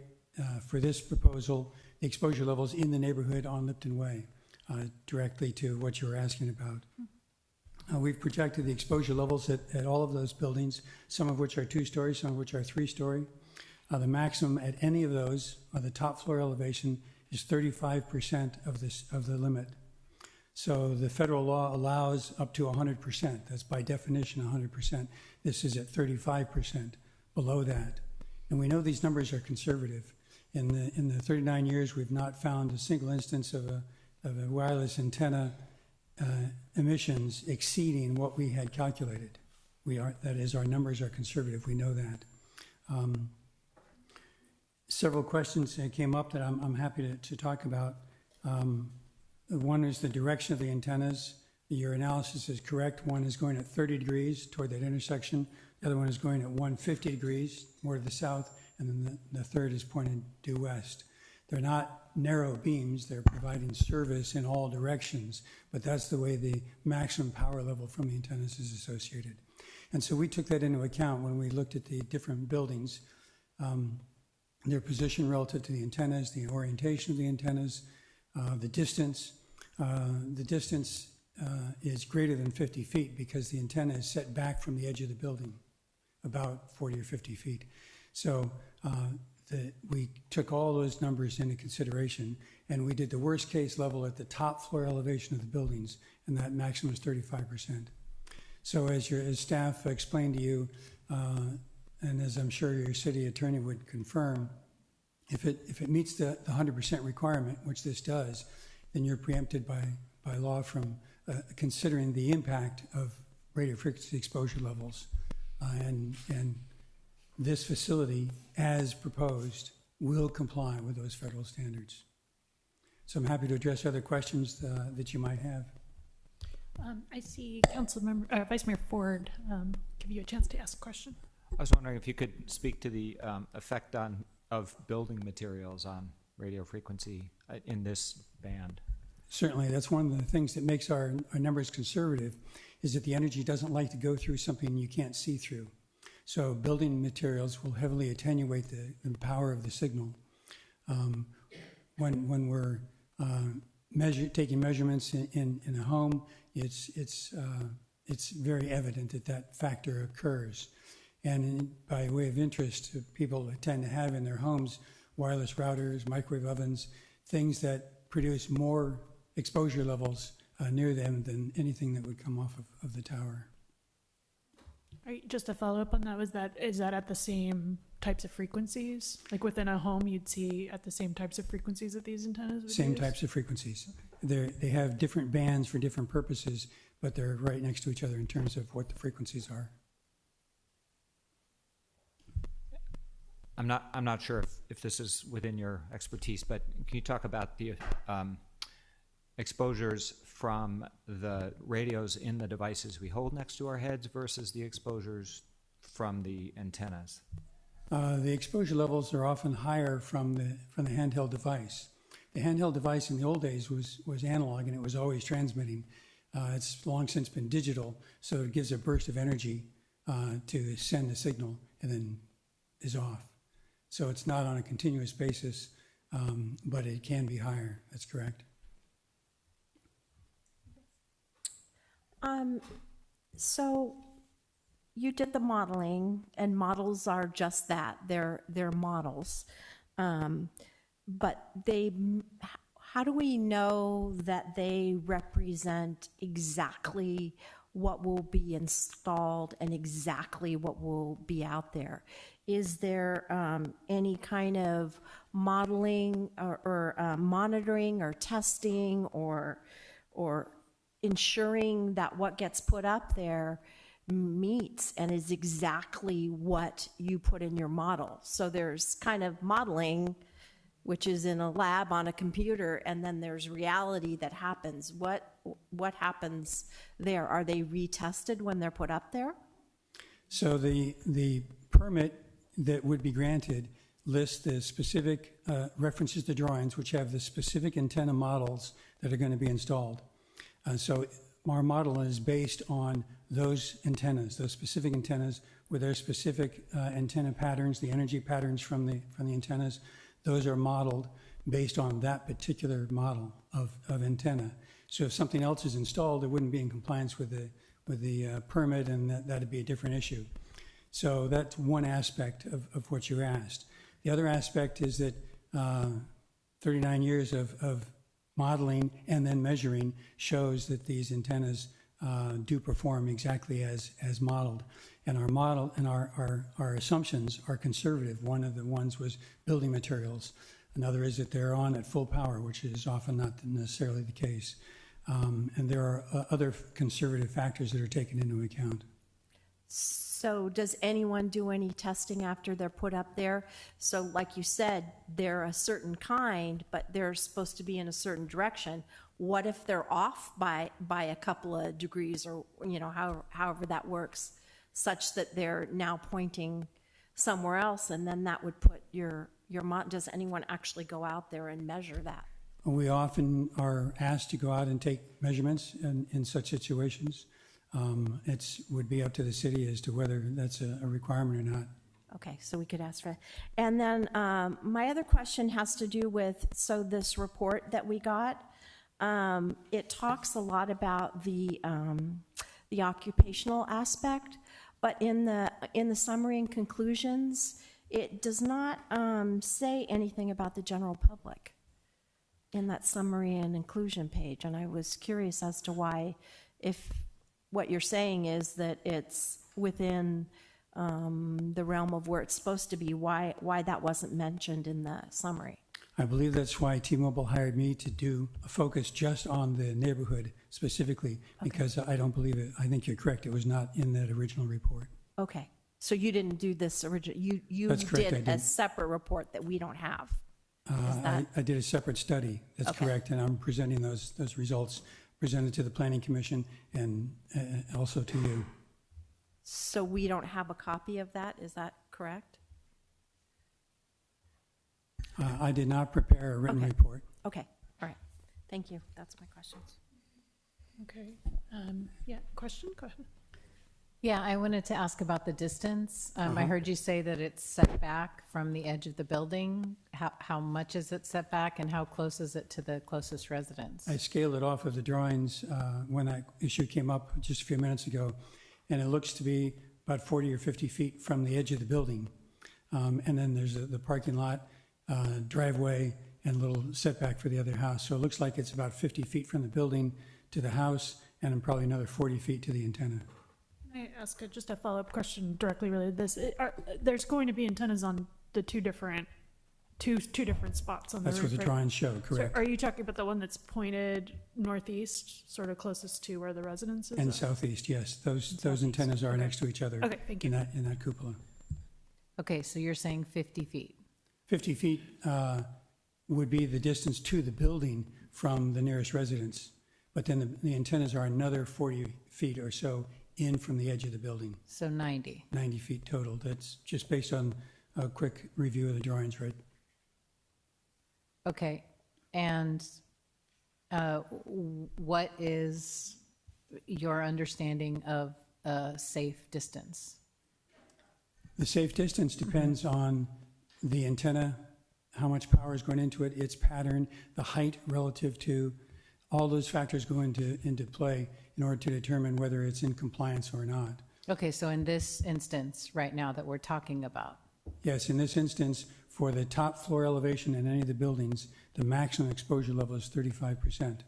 for this proposal the exposure levels in the neighborhood on Lipton Way, directly to what you were asking about. We've projected the exposure levels at all of those buildings, some of which are 2-story, some of which are 3-story. The maximum at any of those, the top floor elevation, is 35% of the limit. So the federal law allows up to 100%. That's by definition 100%. This is at 35% below that. And we know these numbers are conservative. In the 39 years, we've not found a single instance of a wireless antenna emissions exceeding what we had calculated. That is, our numbers are conservative. We know that. Several questions came up that I'm happy to talk about. One is the direction of the antennas. Your analysis is correct. One is going at 30 degrees toward that intersection. The other one is going at 150 degrees more to the south, and then the third is pointed due west. They're not narrow beams. They're providing service in all directions, but that's the way the maximum power level from the antennas is associated. And so we took that into account when we looked at the different buildings, their position relative to the antennas, the orientation of the antennas, the distance is greater than 50 feet because the antenna is set back from the edge of the building, about 40 or 50 feet. So we took all those numbers into consideration, and we did the worst case level at the top floor elevation of the buildings, and that maximum is 35%. So as staff explained to you, and as I'm sure your city attorney would confirm, if it meets the 100% requirement, which this does, then you're preempted by law from considering the impact of radio frequency exposure levels. And this facility, as proposed, will comply with those federal standards. So I'm happy to address other questions that you might have. I see Vice Mayor Ford give you a chance to ask a question. I was wondering if you could speak to the effect of building materials on radio frequency in this band. Certainly, that's one of the things that makes our numbers conservative, is that the energy doesn't like to go through something you can't see through. So building materials will heavily attenuate the power of the signal. When we're taking measurements in a home, it's very evident that factor occurs. And by way of interest, people tend to have in their homes wireless routers, microwave ovens, things that produce more exposure levels near them than anything that would come off of the tower. All right, just to follow up on that, is that at the same types of frequencies? Like within a home, you'd see at the same types of frequencies that these antennas would Same use? types of frequencies. They have different bands for different purposes, but they're right next to each other in terms of what the frequencies are. I'm not sure if this is within your expertise, but can you talk about the exposures from the radios in the devices we hold next to our heads versus the exposures from the antennas? The exposure levels are often higher from the handheld device. The handheld device in the old days was analog, and it was always transmitting. It's long since been digital, so it gives a burst of energy to send a signal and then is off. So it's not on a continuous basis, but it can be higher. That's correct. So you did the modeling, and models are just that. They're models. But how do we know that they represent exactly what will be installed and exactly what will be out there? Is there any kind of modeling or monitoring or testing or ensuring that what gets put up there meets and is exactly what you put in your model? So there's kind of modeling, which is in a lab on a computer, and then there's reality that happens. What happens there? Are they retested when they're put up there? So the permit that would be granted lists the specific references to drawings, which have the specific antenna models that are going to be installed. So our model is based on those antennas, those specific antennas with their specific antenna patterns, the energy patterns from the antennas. Those are modeled based on that particular model of antenna. So if something else is installed, it wouldn't be in compliance with the permit, and that'd be a different issue. So that's one aspect of what you asked. The other aspect is that 39 years of modeling and then measuring shows that these antennas do perform exactly as modeled. And our model and our assumptions are conservative. One of the ones was building materials. Another is that they're on at full power, which is often not necessarily the case. And there are other conservative factors that are taken into account. So does anyone do any testing after they're put up there? So like you said, they're a certain kind, but they're supposed to be in a certain direction. What if they're off by a couple of degrees, or however that works, such that they're now pointing somewhere else, and then that would put your does anyone actually go out there and measure that? We often are asked to go out and take measurements in such situations. It would be up to the city as to whether that's a requirement or not. Okay, so we could ask for that. And then my other question has to do with, so this report that we got, it talks a lot about the occupational aspect, but in the summary and conclusions, it does not say anything about the general public in that summary and inclusion page. And I was curious as to why, if what you're saying is that it's within the realm of where it's supposed to be, why that wasn't mentioned in the summary. I believe that's why T-Mobile hired me to do a focus just on the neighborhood specifically, because I don't believe it. I think you're correct. It was not in that original report. Okay, so you didn't do this original, you That's correct, I did a did. separate report that we don't have. Is that- I did a separate study. That's Okay. correct, and I'm presenting those results presented to the Planning Commission and also to you. So we don't have a copy of that, is that correct? I did not prepare a written Okay. report. Okay, all right, thank you, that's my questions. Okay. Yeah, question? Go ahead. Yeah, I wanted to ask about the distance. I heard you say that it's set back from the edge of the building. How much is it set back, and how close is it to the closest residence? I scaled it off of the drawings when that issue came up just a few minutes ago, and it looks to be about 40 or 50 feet from the edge of the building. And then there's the parking lot, driveway, and a little setback for the other house. So it looks like it's about 50 feet from the building to the house, and then probably another 40 feet to the antenna. Can I ask just a follow-up question directly related to this? There's going to be antennas on the two different spots on the That's roof, what the right? drawings show, So correct. are you talking about the one that's pointed northeast, sort of closest to where the residence is? And southeast, yes. Those antennas are next to each other. Okay, thank you. In that cupola. Okay, so you're saying 50 feet. 50 feet would be the distance to the building from the nearest residence. But then the antennas are another 40 feet or so in from the edge of the building, So 90. 90 feet total. That's just based on a quick review of the drawings, right? Okay, and what is your understanding of a safe distance? The safe distance depends on the antenna, how much power is going into it, its pattern, the height relative to, all those factors go into play in order to determine whether it's in compliance or not. Okay, so in this instance, right now that we're talking about, Yes, in this instance, for the top floor elevation in any of the buildings, the maximum exposure level is 35%.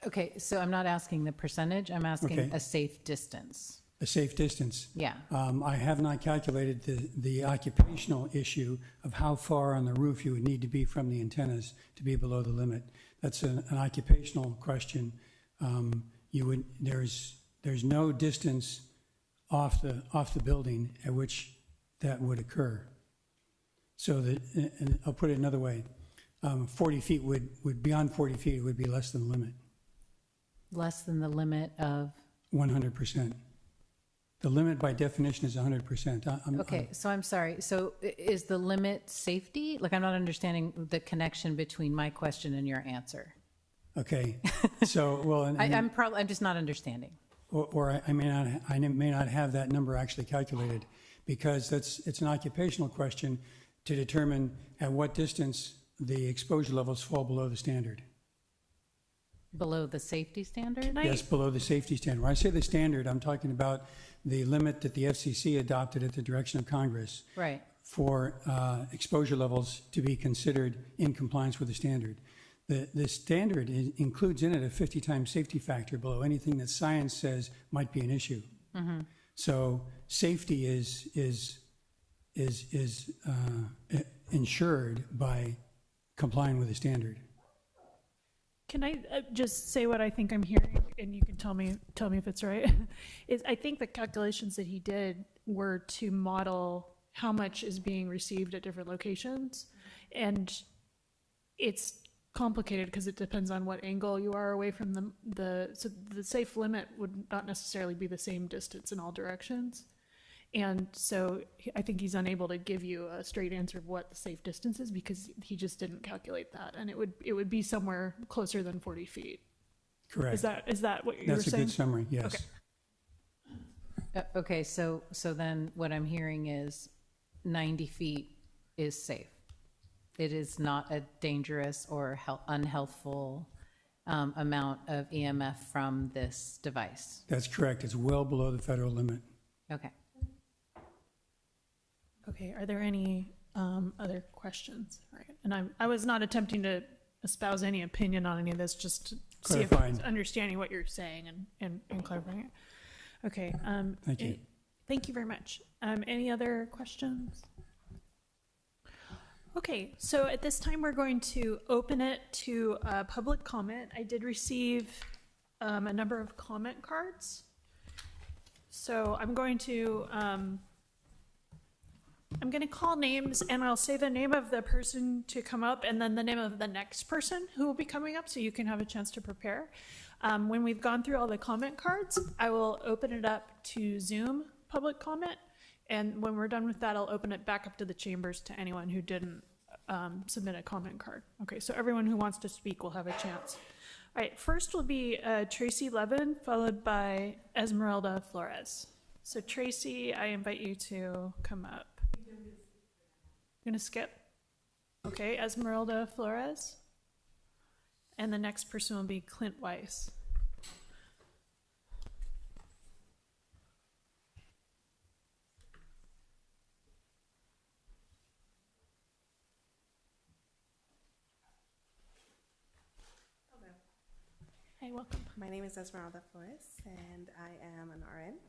okay, so I'm not asking the percentage, I'm asking Okay. a safe distance. A safe distance. Yeah, I have not calculated the occupational issue of how far on the roof you would need to be from the antennas to be below the limit. That's an occupational question. There's no distance off the building at which that would occur. So that, and I'll put it another way, 40 feet would beyond 40 feet, it would be less than the limit, less than the limit of, 100%. The limit by definition is 100%. okay, so I'm sorry, so is the limit safety? Like, I'm not understanding the connection between my question and your answer. Okay, so, well, I'm just not understanding. or I may not have that number actually calculated, because it's an occupational question to determine at what distance the exposure levels fall below the standard. Below the safety standard? Can I- Yes, below the safety standard. When I say the standard, I'm talking about the limit that the FCC adopted at the direction of Congress Right, for exposure levels to be considered in compliance with the standard. The standard includes in it a 50 times safety factor below anything that science says might be an issue. So safety is ensured by complying with the standard. Can I just say what I think I'm hearing, and you can tell me if it's right? Is I think the calculations that he did were to model how much is being received at different locations, and it's complicated because it depends on what angle you are away from so the safe limit would not necessarily be the same distance in all directions. And so I think he's unable to give you a straight answer of what the safe distance is because he just didn't calculate that. And it would be somewhere closer than 40 feet. Correct. Is that what you were That's a saying? good summary, yes. Okay. okay, so then what I'm hearing is 90 feet is safe. it is not a dangerous or unhealthful amount of EMF from this device. That's correct. It's well below the federal limit. Okay. Okay, are there any other questions? All right, and I was not attempting to espouse any opinion on any of this, just to see if Clarifying. I'm understanding what you're saying and clarifying it. Okay. Thank you. Thank you very much. Any other questions? Okay, so at this time, we're going to open it to public comment. I did receive a number of comment cards. So I'm going to call names, and I'll say the name of the person to come up and then the name of the next person who will be coming up, so you can have a chance to prepare. When we've gone through all the comment cards, I will open it up to Zoom public comment. And when we're done with that, I'll open it back up to the chambers to anyone who didn't submit a comment card. Okay, so everyone who wants to speak will have a chance. All right, first will be Tracy Levin, followed by Esmeralda Flores. So Tracy, I invite you to come up. You're gonna skip? Okay, Esmeralda Flores. And the next person will be Clint Weiss. Hey, welcome. My name is Esmeralda Flores, and I am an RN.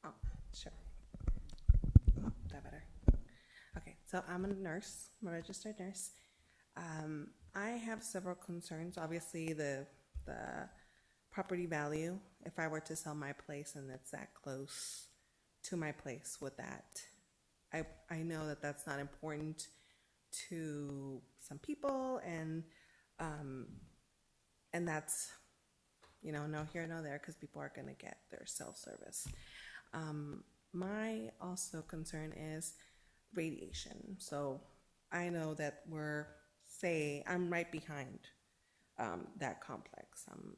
Oh, sure. That better. Okay, so I'm a nurse. I'm a registered nurse. I have several concerns. Obviously, the property value. If I were to sell my place and it's that close to my place, would that? I know that that's not important to some people, and that's, you know, no here, no there, because people are going to get their self-service. My also concern is radiation. So I know that I'm right behind that complex. I'm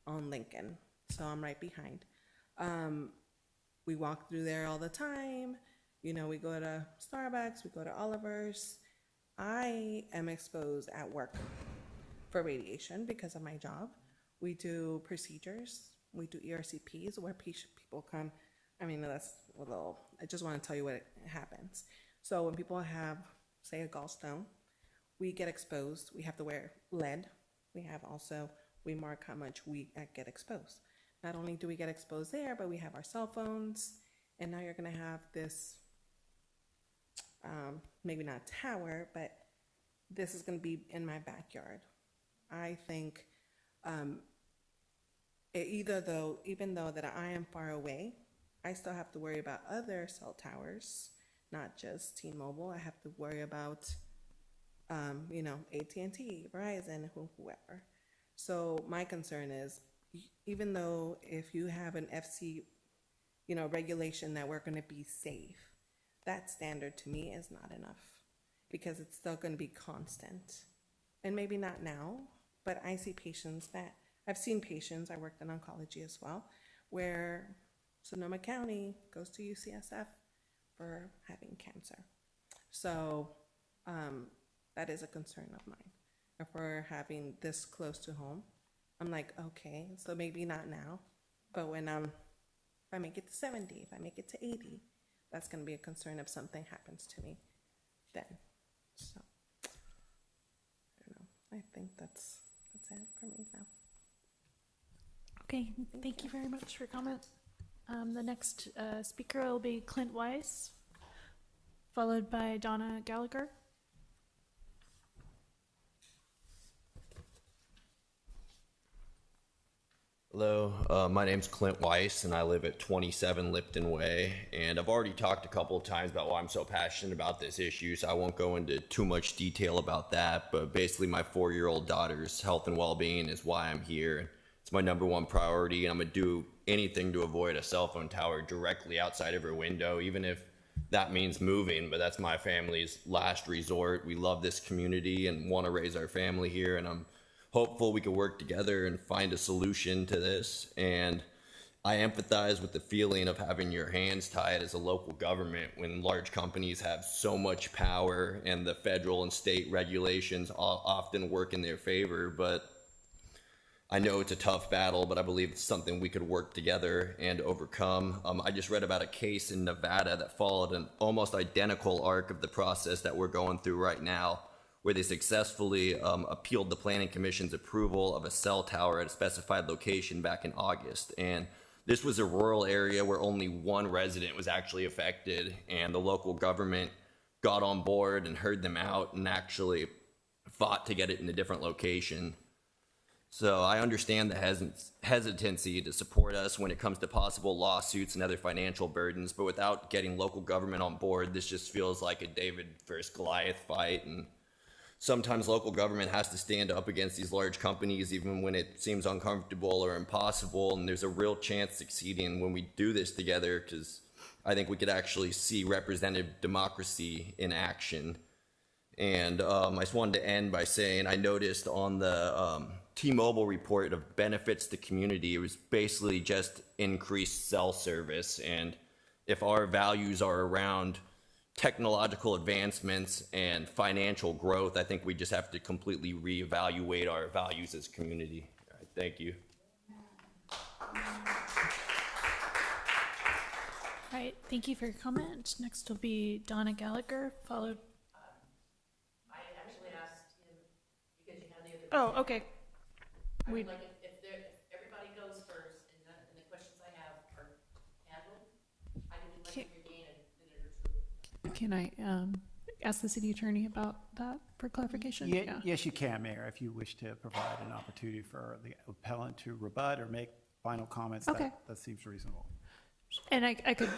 on Lincoln, so I'm right behind. We walk through there all the time. You know, we go to Starbucks, we go to Oliver's. I am exposed at work for radiation because of my job. We do procedures, we do ERCPs where people come. I mean, that's a little, I just want to tell you what happens. So when people have, say, a gallstone, we get exposed. We have to wear lead. We mark how much we get exposed. Not only do we get exposed there, but we have our cell phones, and now you're going to have this, maybe not tower, but this is going to be in my backyard. I think even though that I am far away, I still have to worry about other cell towers, not just T-Mobile. I have to worry about, AT&T, Verizon, whoever. So my concern is, even though if you have an FC, regulation that we're going to be safe, that standard to me is not enough, because it's still going to be constant. And maybe not now, but I see patients I've seen patients, I worked in oncology as well, where Sonoma County goes to UCSF for having cancer. So that is a concern of mine. If we're having this close to home, I'm like, okay, so maybe not now, but when if I make it to 70, if I make it to 80, that's going to be a concern if something happens to me then. So I don't know. I think that's it for me now. Okay, thank you very much for your comment. The next speaker will be Clint Weiss, followed by Donna Gallagher. Hello, my name's Clint Weiss, and I live at 27 Lipton Way, and I've already talked a couple of times about why I'm so passionate about this issue, so I won't go into too much detail about that, but basically my 4-year-old daughter's health and well-being is why I'm here. It's my #1 priority, and I'm going to do anything to avoid a cell phone tower directly outside of her window, even if that means moving, but that's my family's last resort. We love this community and want to raise our family here, and I'm hopeful we can work together and find a solution to this. And I empathize with the feeling of having your hands tied as a local government when large companies have so much power and the federal and state regulations often work in their favor. But I know it's a tough battle, but I believe it's something we could work together and overcome. I just read about a case in Nevada that followed an almost identical arc of the process that we're going through right now, where they successfully appealed the Planning Commission's approval of a cell tower at a specified location back in August. And this was a rural area where only one resident was actually affected, and the local government got on board and heard them out and actually fought to get it in a different location. So I understand the hesitancy to support us when it comes to possible lawsuits and other financial burdens, but without getting local government on board, this just feels like a David versus Goliath fight. And sometimes local government has to stand up against these large companies even when it seems uncomfortable or impossible, and there's a real chance succeeding when we do this together, because I think we could actually see representative democracy in action. And I just wanted to end by saying I noticed on the T-Mobile report of benefits to community, it was basically just increased cell service. And if our values are around technological advancements and financial growth, I think we just have to completely reevaluate our values as a community. All right, thank you. All right, thank you for your comment. Next will be Donna Gallagher, followed. I actually asked him because you had the other. Oh, okay. I would like if everybody goes first and the questions I have are handled, I would like to regain a minute or two. Can I ask the city attorney about that for clarification? Yeah. Yes, you can, Mayor, if you wish to provide an opportunity for the appellant to rebut or make final comments. Okay. That seems reasonable. And I could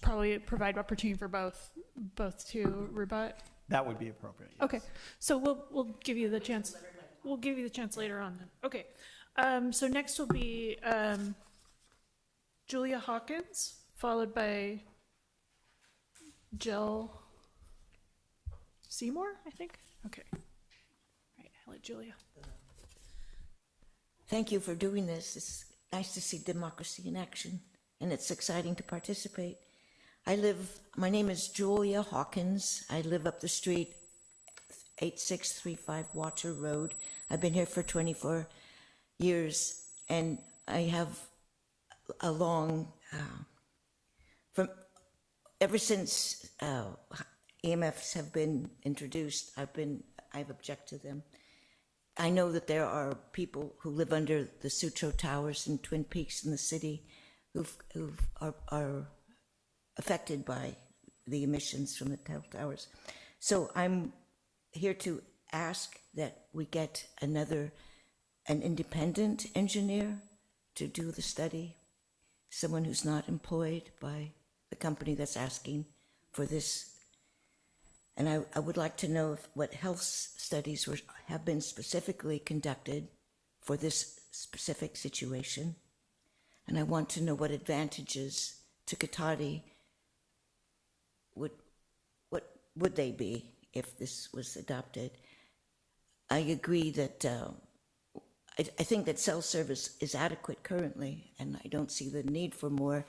probably provide opportunity for both to rebut. That would be appropriate. Yes. Okay, so we'll give you the chance. We'll give you the chance later on then. Okay, so next will be Julia Hawkins, followed by Jill Seymour, I think. Okay. All right, I'll let Julia. Thank you for doing this. It's nice to see democracy in action, and it's exciting to participate. My name is Julia Hawkins. I live up the street, 8635 Water Road. I've been here for 24 years, and I have a long, ever since EMFs have been introduced, I've objected to them. I know that there are people who live under the Sutro Towers in Twin Peaks in the city who are affected by the emissions from the towers. So I'm here to ask that we get an independent engineer to do the study, someone who's not employed by the company that's asking for this. And I would like to know what health studies have been specifically conducted for this specific situation. And I want to know what advantages to Cotati would they be if this was adopted. I agree that I think that cell service is adequate currently, and I don't see the need for more.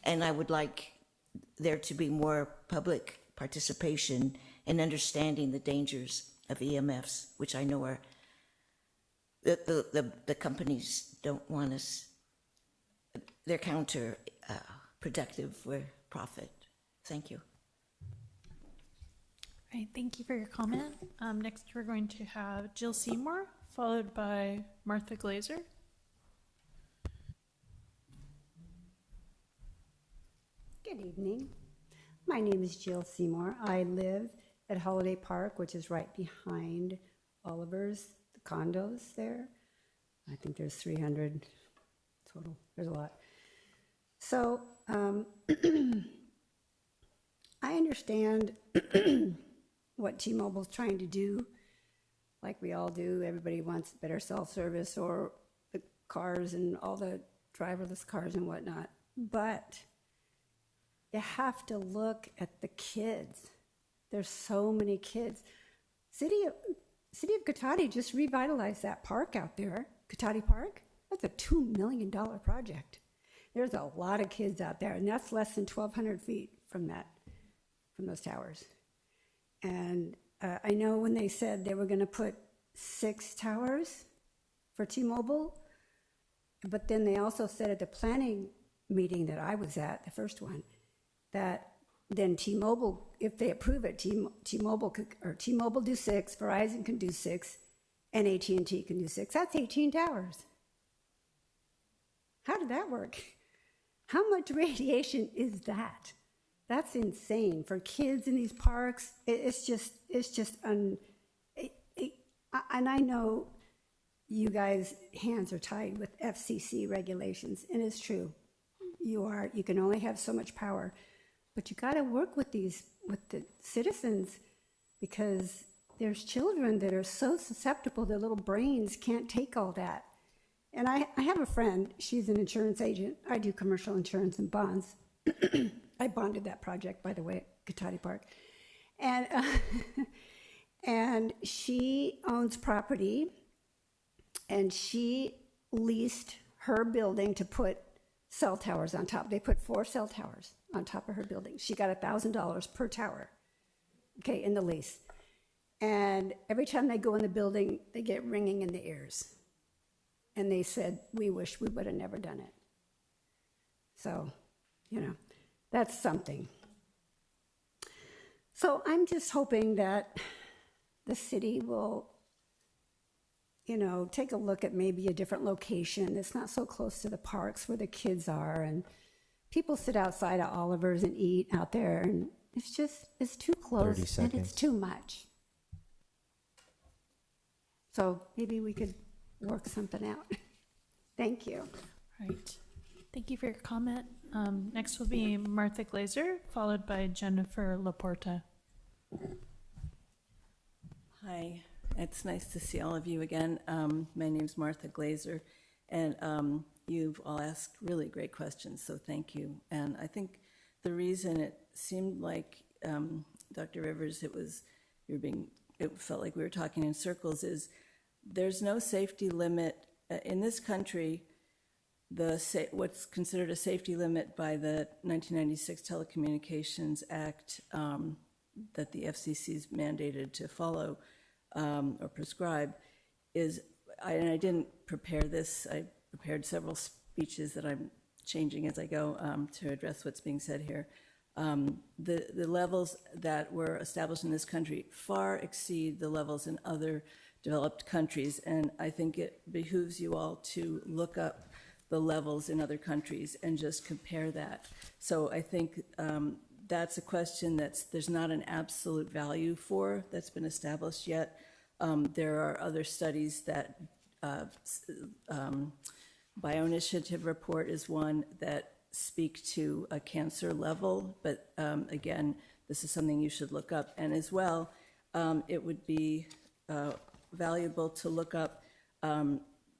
And I would like there to be more public participation in understanding the dangers of EMFs, which I know are the companies don't want us. They're counterproductive for profit. Thank you. All right, thank you for your comment. Next, we're going to have Jill Seymour, followed by Martha Glazer. Good evening. My name is Jill Seymour. I live at Holiday Park, which is right behind Oliver's, the condos there. I think there's 300 total. There's a lot. So I understand what T-Mobile's trying to do, like we all do. Everybody wants better self-service or the cars and all the driverless cars and whatnot. But you have to look at the kids. There's so many kids. City of Cotati just revitalized that park out there, Cotati Park. That's a $2 million project. There's a lot of kids out there, and that's less than 1,200 feet from those towers. And I know when they said they were going to put 6 towers for T-Mobile, but then they also said at the planning meeting that I was at, the first one, that then T-Mobile, if they approve it, T-Mobile do 6, Verizon can do 6, and AT&T can do 6. That's 18 towers. How did that work? How much radiation is that? That's insane for kids in these parks. And I know you guys' hands are tied with FCC regulations, and it's true. You can only have so much power, but you got to work with the citizens, because there's children that are so susceptible, their little brains can't take all that. And I have a friend, she's an insurance agent. I do commercial insurance and bonds. I bonded that project, by the way, at Cotati Park. And she owns property, and she leased her building to put cell towers on top. They put 4 cell towers on top of her building. She got $1,000 per tower, okay, in the lease. And every time they go in the building, they get ringing in the ears. And they said, we wish we would have never done it. So, that's something. So I'm just hoping that the city will, take a look at maybe a different location that's not so close to the parks where the kids are, and people sit outside of Oliver's and eat out there, and it's too close 30 and it's seconds. too much. So maybe we could work something out. Thank you. All right. Thank you for your comment. Next will be Martha Glazer, followed by Jennifer Laporta. Hi, it's nice to see all of you again. My name's Martha Glazer, and you've all asked really great questions, so thank you. And I think the reason it seemed like, Dr. Rivers, it felt like we were talking in circles, is there's no safety limit in this country. What's considered a safety limit by the 1996 Telecommunications Act that the FCC's mandated to follow or prescribe is, and I didn't prepare this, I prepared several speeches that I'm changing as I go to address what's being said here. The levels that were established in this country far exceed the levels in other developed countries, and I think it behooves you all to look up the levels in other countries and just compare that. So I think that's a question there's not an absolute value for that's been established yet. There are other studies that Bioinitiative report is one that speak to a cancer level, but again, this is something you should look up. And as well, it would be valuable to look up,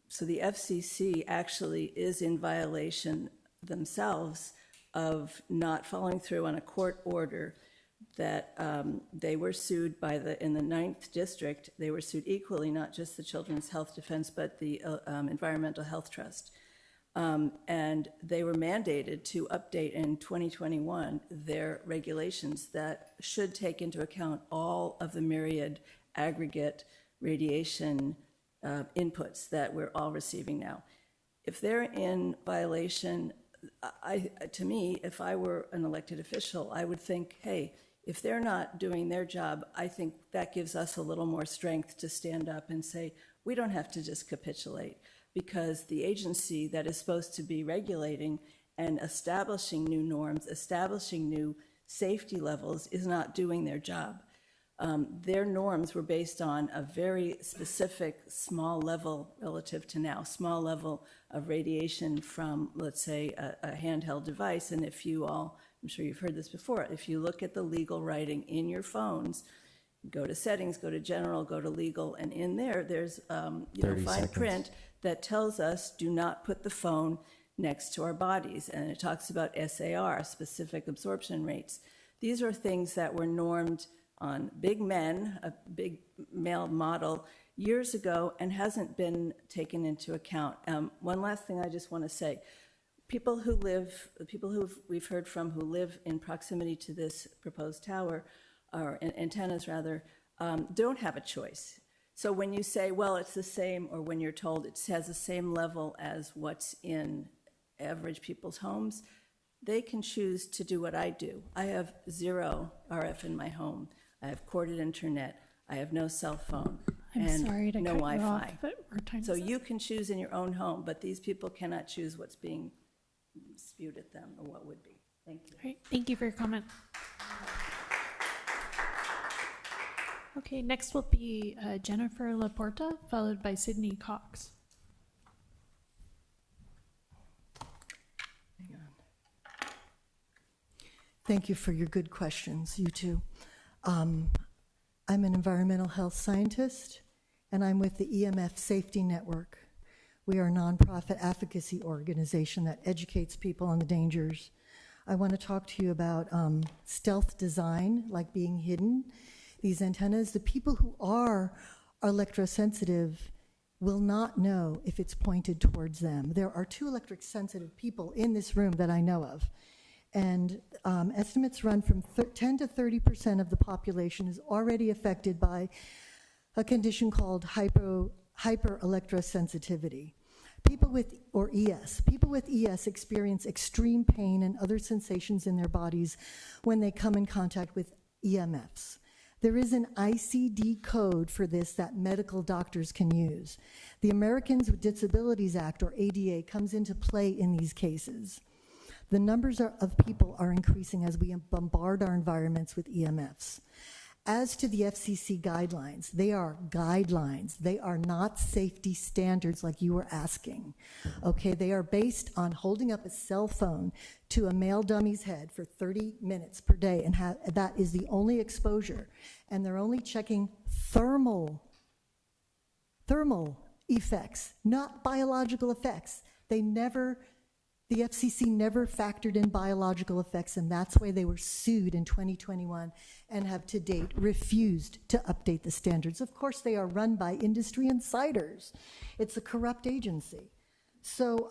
so the FCC actually is in violation themselves of not following through on a court order that they were sued in the 9th District, they were sued equally, not just the Children's Health Defense, but the Environmental Health Trust. And they were mandated to update in 2021 their regulations that should take into account all of the myriad aggregate radiation inputs that we're all receiving now. If they're in violation, to me, if I were an elected official, I would think, hey, if they're not doing their job, I think that gives us a little more strength to stand up and say, we don't have to just capitulate, because the agency that is supposed to be regulating and establishing new norms, establishing new safety levels, is not doing their job. Their norms were based on a very specific small level relative to now, small level of radiation from, let's say, a handheld device. And if you all, I'm sure you've heard this before, if you look at the legal writing in your phones, go to settings, go to general, go to legal, and in there's fine print that tells us do not put the phone next to our bodies. And it talks about SAR, specific absorption rates. These are things that were normed on big men, a big male model, years ago, and hasn't been taken into account. One last thing I just want to say. people who we've heard from who live in proximity to this proposed tower, or antennas rather, don't have a choice. So when you say, well, it's the same, or when you're told it has the same level as what's in average people's homes, they can choose to do what I do. I have 0 RF in my home. I have corded internet. I have no cell phone. I'm and sorry to no cut you Wi-Fi. off, but our time's So up. you can choose in your own home, but these people cannot choose what's being spewed at them or what would be. Thank you. All right, thank you for your comment. Okay, next will be Jennifer Laporta, followed by Sydney Cox. Thank you for your good questions, you two. I'm an environmental health scientist, and I'm with the EMF Safety Network. We are a nonprofit advocacy organization that educates people on the dangers. I want to talk to you about stealth design, like being hidden. These antennas, the people who are electrosensitive will not know if it's pointed towards them. There are 2 electric sensitive people in this room that I know of. And estimates run from 10 to 30% of the population is already affected by a condition called hyper-electrosensitivity. People with ES experience extreme pain and other sensations in their bodies when they come in contact with EMFs. There is an ICD code for this that medical doctors can use. The Americans with Disabilities Act, or ADA, comes into play in these cases. The numbers of people are increasing as we bombard our environments with EMFs. As to the FCC guidelines, they are guidelines. They are not safety standards like you were asking. Okay, they are based on holding up a cell phone to a male dummy's head for 30 minutes per day, and that is the only exposure. And they're only checking thermal effects, not biological effects. The FCC never factored in biological effects, and that's why they were sued in 2021 and have to date refused to update the standards. Of course, they are run by industry insiders. It's a corrupt agency. So,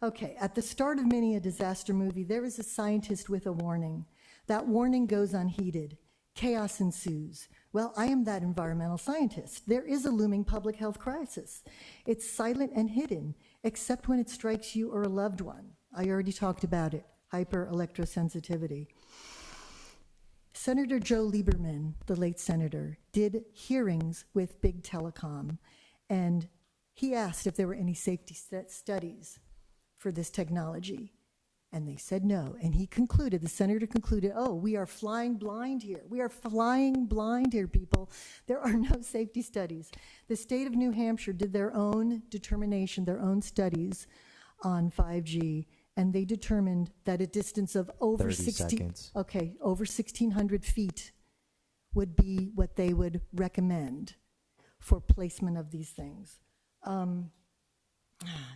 okay, at the start of many a disaster movie, there is a scientist with a warning. That warning goes unheeded. Chaos ensues. Well, I am that environmental scientist. There is a looming public health crisis. It's silent and hidden, except when it strikes you or a loved one. I already talked about it, hyper-electrosensitivity. Senator Joe Lieberman, the late senator, did hearings with Big Telecom, and he asked if there were any safety studies for this technology. And they said no. And the senator concluded, oh, we are flying blind here. We are flying blind here, people. There are no safety studies. The state of New Hampshire did their own determination, their own studies on 5G, and they determined that a distance of over 1,600 feet would be what they would recommend for placement of these things.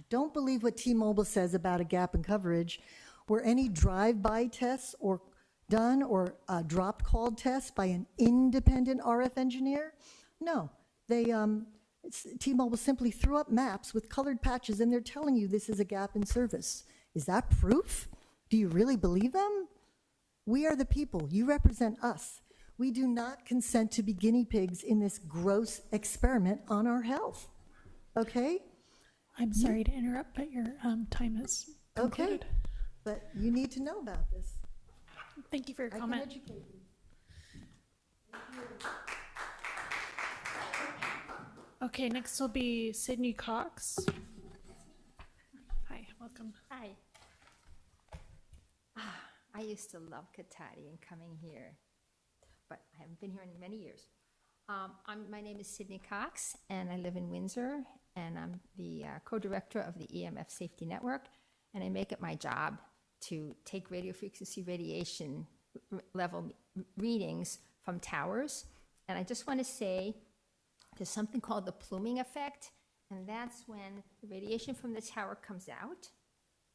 Don't believe what T-Mobile says about a gap in coverage. Were any drive-by tests or done or dropped call tests by an independent RF engineer? No. T-Mobile simply threw up maps with colored patches, and they're telling you this is a gap in service. Is that proof? Do you really believe them? We are the people. You represent us. We do not consent to be guinea pigs in this gross experiment on our health. Okay? I'm sorry to interrupt, but your time is concluded. Okay, but you need to know about this. Thank you for your comment. I can educate you. Okay, next will be Sydney Cox. Hi, welcome. Hi. I used to love Katati and coming here, but I haven't been here in many years. My name is Sydney Cox, and I live in Windsor, and I'm the co-director of the EMF Safety Network, and I make it my job to take radio frequency radiation level readings from towers. And I just want to say there's something called the pluming effect, and that's when the radiation from the tower comes out,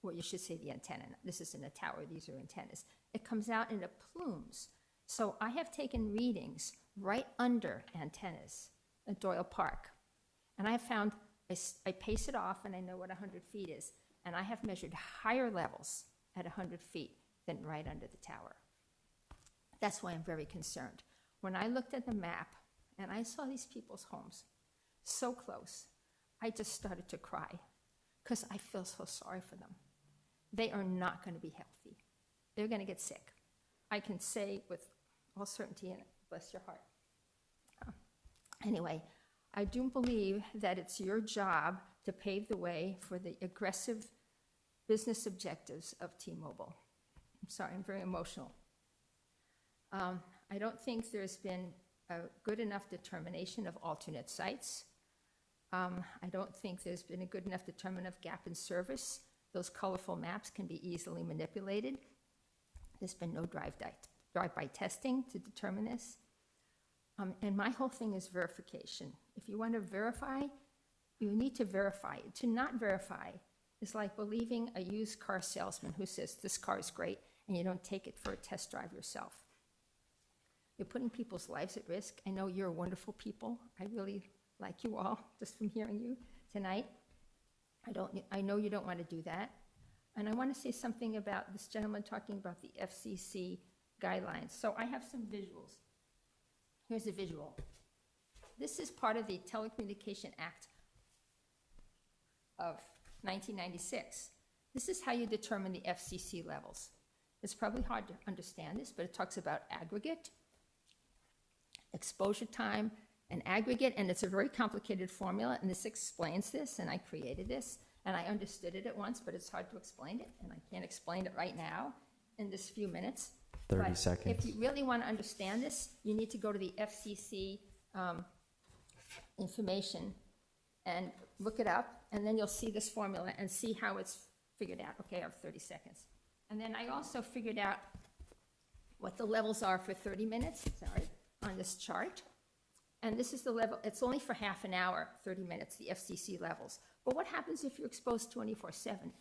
or you should say the antenna. This isn't a tower, these are antennas. It comes out and it plumes. So I have taken readings right under antennas at Doyle Park. And I found, I pace it off and I know what 100 feet is. And I have measured higher levels at 100 feet than right under the tower. That's why I'm very concerned. When I looked at the map and I saw these people's homes so close, I just started to cry because I feel so sorry for them. They are not going to be healthy. They're going to get sick. I can say with all certainty, and bless your heart. Anyway, I do believe that it's your job to pave the way for the aggressive business objectives of T-Mobile. I'm sorry, I'm very emotional. I don't think there's been a good enough determination of alternate sites. I don't think there's been a good enough determination of gap in service. Those colorful maps can be easily manipulated. There's been no drive-by testing to determine this. And my whole thing is verification. If you want to verify, you need to verify. To not verify is like believing a used car salesman who says this car is great and you don't take it for a test drive yourself. You're putting people's lives at risk. I know you're wonderful people. I really like you all, just from hearing you tonight. I know you don't want to do that. And I want to say something about this gentleman talking about the FCC guidelines. So I have some visuals. Here's a visual. This is part of the Telecommunication Act of 1996. This is how you determine the FCC levels. It's probably hard to understand this, but it talks about aggregate, exposure time, and aggregate, and it's a very complicated formula, and this explains this, and I created this, and I understood it at once, but it's hard to explain it, and I can't explain it right now in this few minutes. 30 But seconds. if you really want to understand this, you need to go to the FCC information and look it up, and then you'll see this formula and see how it's figured out. Okay, I have 30 seconds. And then I also figured out what the levels are for 30 minutes, sorry, on this chart. And this is the level, it's only for half an hour, 30 minutes, the FCC levels. But what happens if you're exposed 24/7?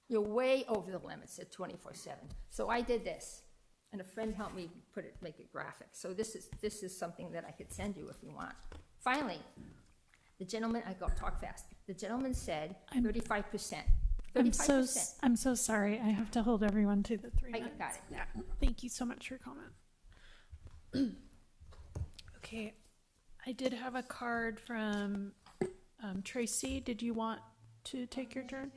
You're way over the limits at 24/7. So I did this, and a friend helped me make it graphic. So this is something that I could send you if you want. Finally, the gentleman, I got talk fast. The gentleman said 35%. 35%. I'm so sorry. I have to hold everyone to the 3 minutes. I got it. Yeah. Thank you so much for your comment. Okay, I did have a card from Tracy. Did you want to take your turn?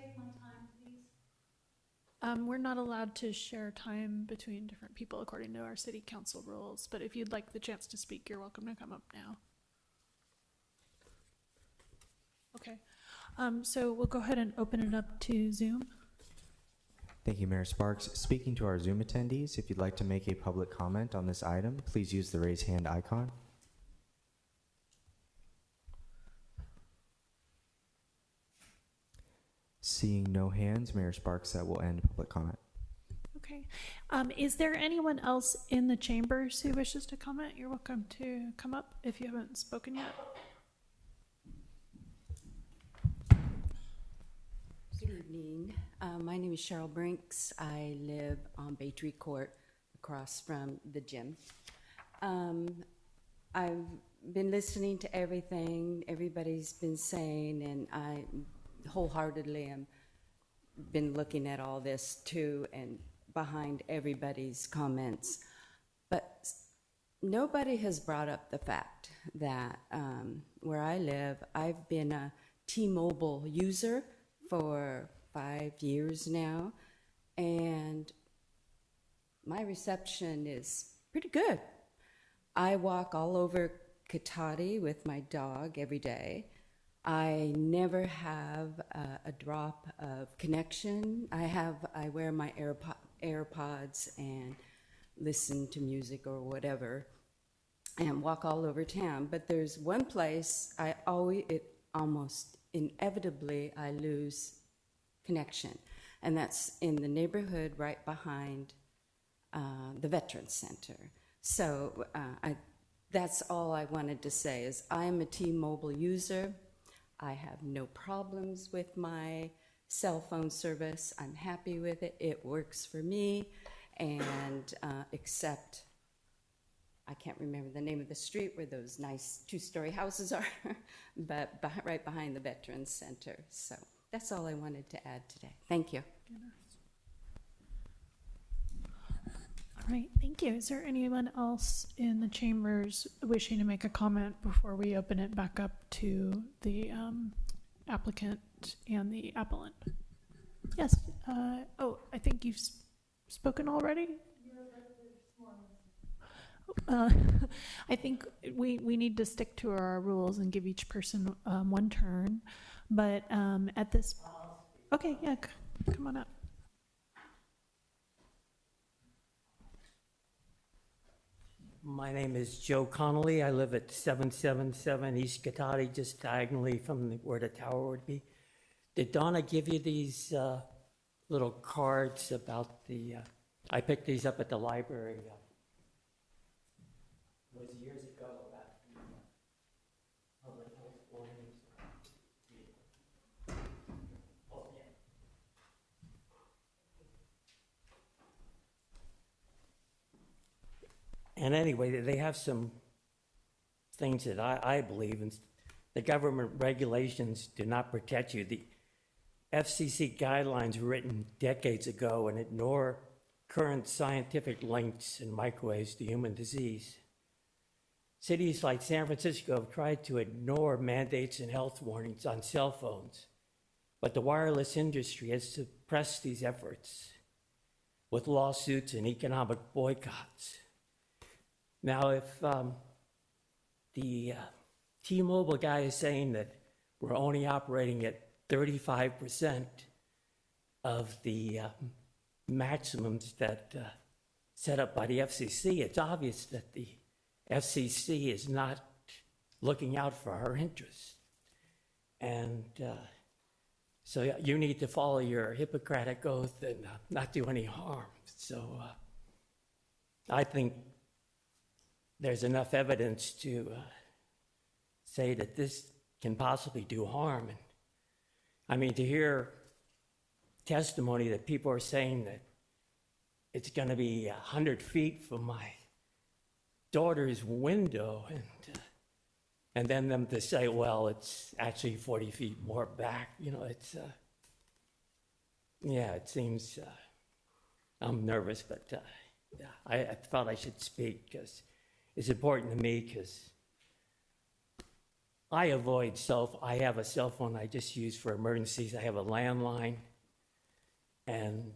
We're not allowed to share time between different people according to our city council rules, but if you'd like the chance to speak, you're welcome to come up now. Okay, so we'll go ahead and open it up to Zoom. Thank you, Mayor Sparks. Speaking to our Zoom attendees, if you'd like to make a public comment on this item, please use the raise hand icon. Seeing no hands, Mayor Sparks, that will end public comment. Okay. Is there anyone else in the chambers who wishes to comment? You're welcome to come up if you haven't spoken yet. Good evening. My name is Cheryl Brinks. I live on Bay Tree Court across from the gym. I've been listening to everything everybody's been saying, and I wholeheartedly am been looking at all this too and behind everybody's comments. But nobody has brought up the fact that where I live, I've been a T-Mobile user for 5 years now, and my reception is pretty good. I walk all over Katati with my dog every day. I never have a drop of connection. I wear my AirPods and listen to music or whatever and walk all over town. But there's one place almost inevitably I lose connection, and that's in the neighborhood right behind the Veterans Center. So that's all I wanted to say is I'm a T-Mobile user. I have no problems with my cell phone service. I'm happy with it. It works for me. And except, I can't remember the name of the street where those nice 2-story houses are, but right behind the Veterans Center. So That's all I wanted to add today. Thank you. All right, thank you. Is there anyone else in the chambers wishing to make a comment before we open it back up to the applicant and the appellant? Yes. I think you've spoken already. I think we need to stick to our rules and give each person one turn. But at this, okay, yeah, come on up. My name is Joe Connolly. I live at 777 East Katati, just diagonally from where the tower would be. Did Donna give you these little cards about the, I picked these up at the library. It was years ago about the public health warnings. Oh, yeah. And anyway, they have some things that I believe in. The government regulations do not protect you. The FCC guidelines were written decades ago and ignore current scientific links in microwaves to human disease. Cities like San Francisco have tried to ignore mandates and health warnings on cell phones, but the wireless industry has suppressed these efforts with lawsuits and economic boycotts. Now, if the T-Mobile guy is saying that we're only operating at 35% of the maximums that set up by the FCC, it's obvious that the FCC is not looking out for our interests. And so you need to follow your Hippocratic oath and not do any harm. So I think there's enough evidence to say that this can possibly do harm. And I mean, to hear testimony that people are saying that it's going to be 100 feet from my daughter's window, and then them to say, well, it's actually 40 feet more back, you know, it's, yeah, it seems, I'm nervous, but yeah, I thought I should speak because it's important to me, because I avoid I have a cell phone I just use for emergencies. I have a landline, and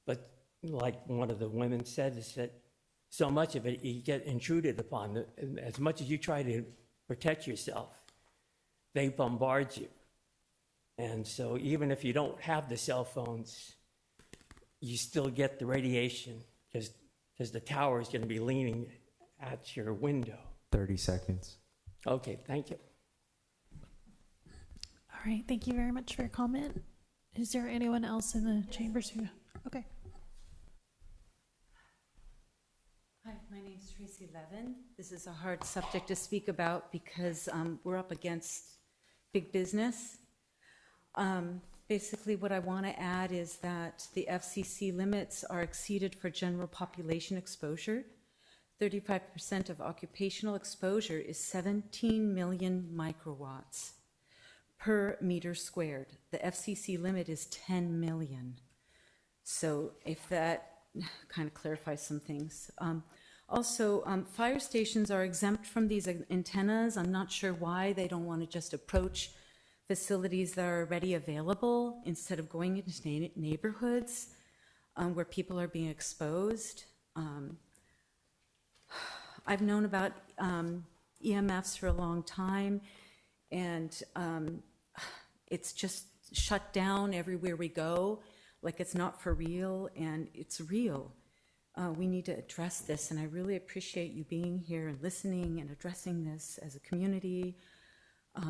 but like one of the women said, is that so much of it you get intruded upon. As much as you try to protect yourself, they bombard you. And so even if you don't have the cell phones, you still get the radiation because the tower is going to be leaning at your window. 30 seconds. Okay, thank you. All right, thank you very much for your comment. Is there anyone else in the chambers who, okay. Hi, my name is Tracy Levin. This is a hard subject to speak about because we're up against big business. Basically, what I want to add is that the FCC limits are exceeded for general population exposure. 35% of occupational exposure is 17 million microwatts per meter squared. The FCC limit is 10 million. So if that kind of clarifies some things. Also, fire stations are exempt from these antennas. I'm not sure why they don't want to just approach facilities that are already available instead of going into neighborhoods where people are being exposed. I've known about EMFs for a long time, and it's just shut down everywhere we go, like it's not for real, and it's real. We need to address this, and I really appreciate you being here and listening and addressing this as a community,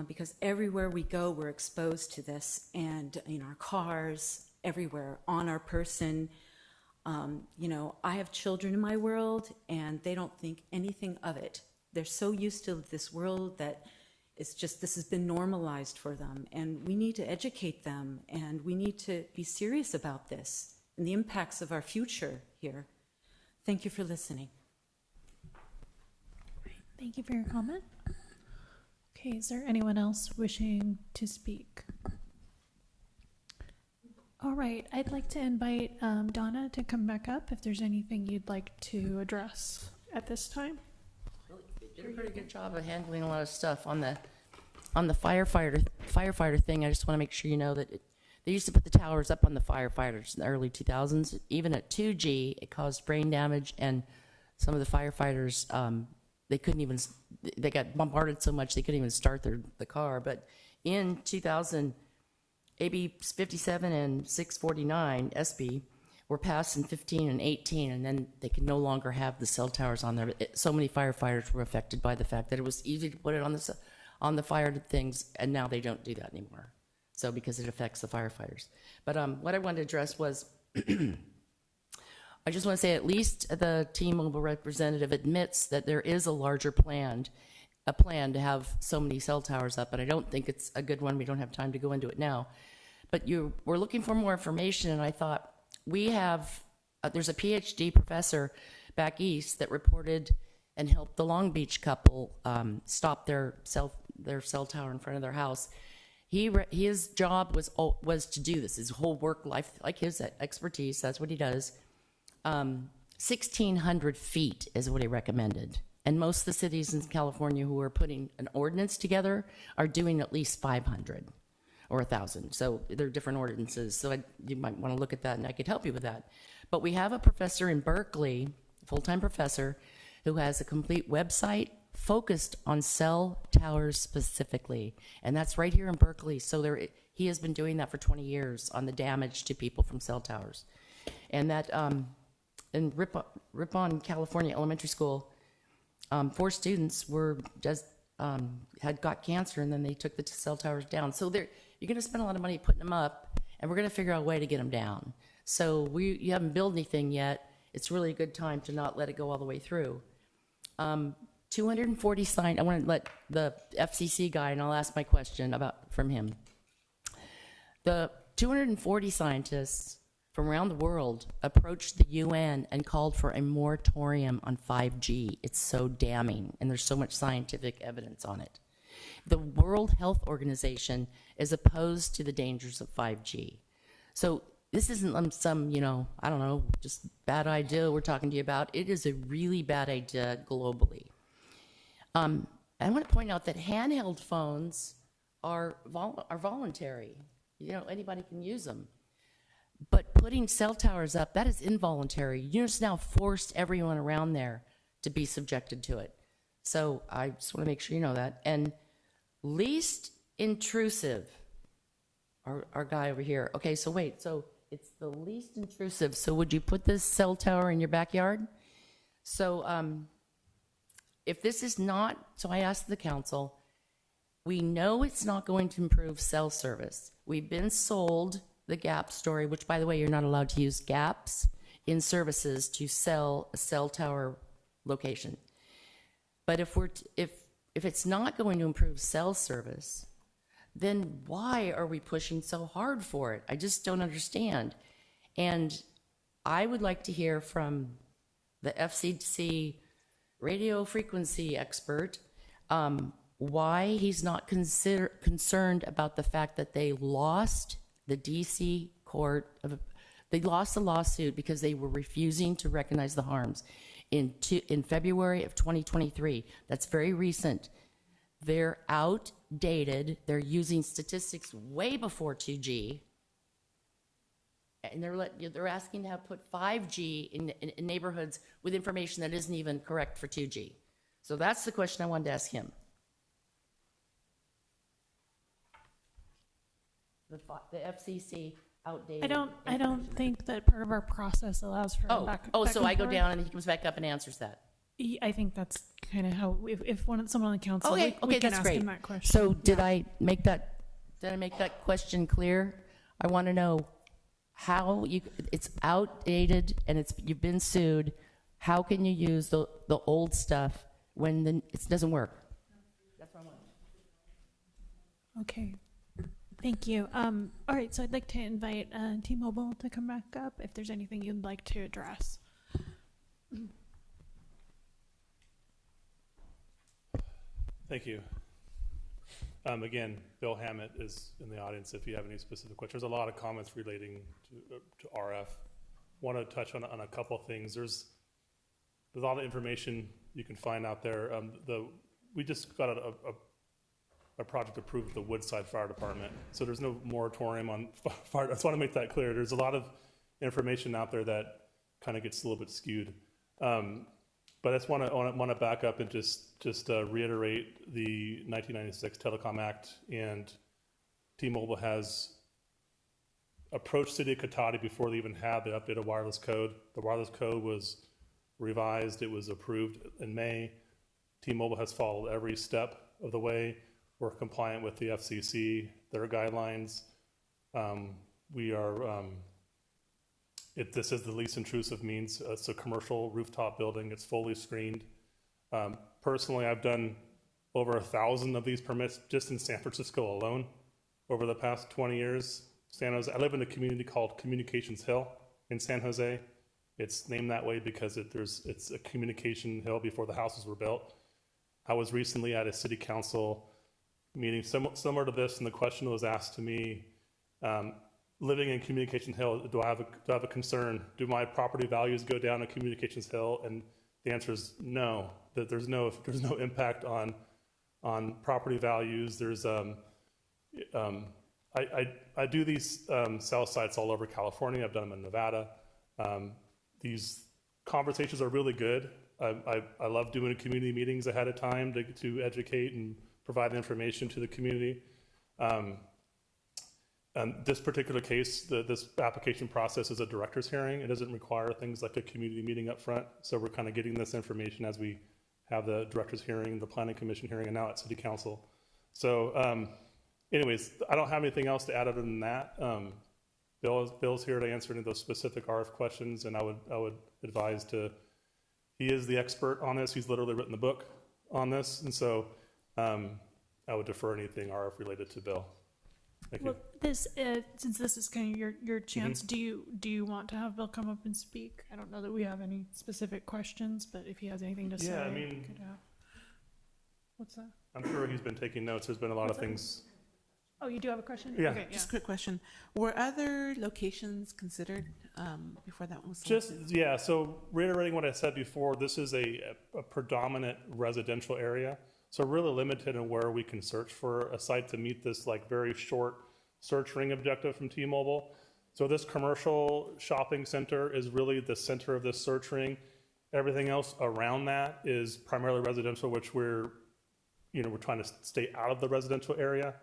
because everywhere we go, we're exposed to this, and in our cars, everywhere, on our person. You know, I have children in my world, and they don't think anything of it. They're so used to this world that it's just, this has been normalized for them, and we need to educate them, and we need to be serious about this and the impacts of our future here. Thank you for listening. Thank you for your comment. Okay, is there anyone else wishing to speak? All right, I'd like to invite Donna to come back up if there's anything you'd like to address at this time. Did a pretty good job of handling a lot of stuff on the firefighter thing. I just want to make sure you know that they used to put the towers up on the firefighters in the early 2000s. Even at 2G, it caused brain damage, and some of the firefighters they couldn't even. They got bombarded so much they couldn't even start the car. But in 2000, AB 57 and 649 SB were passed in 15 and 18, and then they could no longer have the cell towers on there. So many firefighters were affected by the fact that it was easy to put it on the fire things, and now they don't do that anymore. So because it affects the firefighters. But what I wanted to address was, I just want to say at least the T-Mobile representative admits that there is a larger plan to have so many cell towers up, and I don't think it's a good one. We don't have time to go into it now. But we're looking for more information, and I thought we have, there's a PhD professor back east that reported and helped the Long Beach couple stop their cell tower in front of their house. His job was to do this. His whole work life, like his expertise, that's what he does. 1,600 feet is what he recommended. And most of the cities in California who are putting an ordinance together are doing at least 500 or 1,000. So there are different ordinances. So you might want to look at that, and I could help you with that. But we have a professor in Berkeley, full-time professor, who has a complete website focused on cell towers specifically. And that's right here in Berkeley. So he has been doing that for 20 years on the damage to people from cell towers. And that in Ripon, California Elementary School, 4 students had got cancer, and then they took the cell towers down. So you're going to spend a lot of money putting them up, and we're going to figure out a way to get them down. So you haven't built anything yet. It's really a good time to not let it go all the way through. 240 signed. I want to let the FCC guy, and I'll ask my question from him. The 240 scientists from around the world approached the UN and called for a moratorium on 5G. It's so damning, and there's so much scientific evidence on it. The World Health Organization is opposed to the dangers of 5G. So this isn't some, I don't know, just bad idea we're talking to you about. It is a really bad idea globally. I want to point out that handheld phones are voluntary. Anybody can use them. But putting cell towers up, that is involuntary. You just now forced everyone around there to be subjected to it. So I just want to make sure you know that. And least intrusive, our guy over here. Okay, so wait, so it's the least intrusive. So would you put this cell tower in your backyard? So if this is not, so I asked the council, we know it's not going to improve cell service. We've been sold the GAP story, which, by the way, you're not allowed to use gaps in services to sell a cell tower location. But if it's not going to improve cell service, then why are we pushing so hard for it? I just don't understand. And I would like to hear from the FCC radio frequency expert why he's not concerned about the fact that they lost the DC court. They lost the lawsuit because they were refusing to recognize the harms in February of 2023. That's very recent. They're outdated. They're using statistics way before 2G. And they're asking to put 5G in neighborhoods with information that isn't even correct for 2G. So that's the question I wanted to ask him. The FCC outdated. I don't think that part of our process allows for back so and I go forth. down and he comes back up and answers that. I think that's kind of how, if someone on the council, Okay, we can that's ask great. him that question. So did I make that question clear? I want to know how it's outdated and you've been sued. How can you use the old stuff when it doesn't work? That's what I want. Okay. Thank you. All right, so I'd like to invite T-Mobile to come back up if there's anything you'd like to address. Thank you. Again, Bill Hammett is in the audience if you have any specific questions. There's a lot of comments relating to RF. Want to touch on a couple things. There's a lot of information you can find out there. We just got a project approved with the Woodside Fire Department, so there's no moratorium on fire. I just want to make that clear. There's a lot of information out there that kind of gets a little bit skewed. But I just want to back up and just reiterate the 1996 Telecom Act, and T-Mobile has approached City of Cotati before they even had the updated wireless code. The wireless code was revised. It was approved in May. T-Mobile has followed every step of the way. We're compliant with the FCC, their guidelines. This is the least intrusive means. It's a commercial rooftop building. It's fully screened. Personally, I've done over 1,000 of these permits just in San Francisco alone over the past 20 years. San Jose, I live in a community called Communications Hill in San Jose. It's named that way because it's a communication hill before the houses were built. I was recently at a city council meeting similar to this, and the question was asked to me, living in Communications Hill, do I have a concern? Do my property values go down in Communications Hill? And the answer is no, that there's no impact on property values. There's I do these cell sites all over California. I've done them in Nevada. These conversations are really good. I love doing community meetings ahead of time to educate and provide information to the community. This particular case, this application process is a director's hearing. It doesn't require things like a community meeting up front. So we're kind of getting this information as we have the director's hearing, the planning commission hearing, and now at city council. So anyways, I don't have anything else to add other than that. Bill's here to answer any of those specific RF questions, and I would advise he is the expert on this. He's literally written the book on this, and so I would defer anything RF related to Bill. Thank you. Well, since this is kind of your chance, do you want to have Bill come up and speak? I don't know that we have any specific questions, but if he has anything to say, I mean, could have. What's that? I'm sure he's been taking notes. There's been a lot of things. Oh, you do have a question? Yeah. Okay, Just a quick question. Were other locations considered before that one was Just, yeah, so reiterating what I said before, this is a predominant residential area. So really limited in where we can search for a site to meet this like very short search ring objective from T-Mobile. So this commercial shopping center is really the center of this search ring. Everything else around that is primarily residential, which we're trying to stay out of the residential area.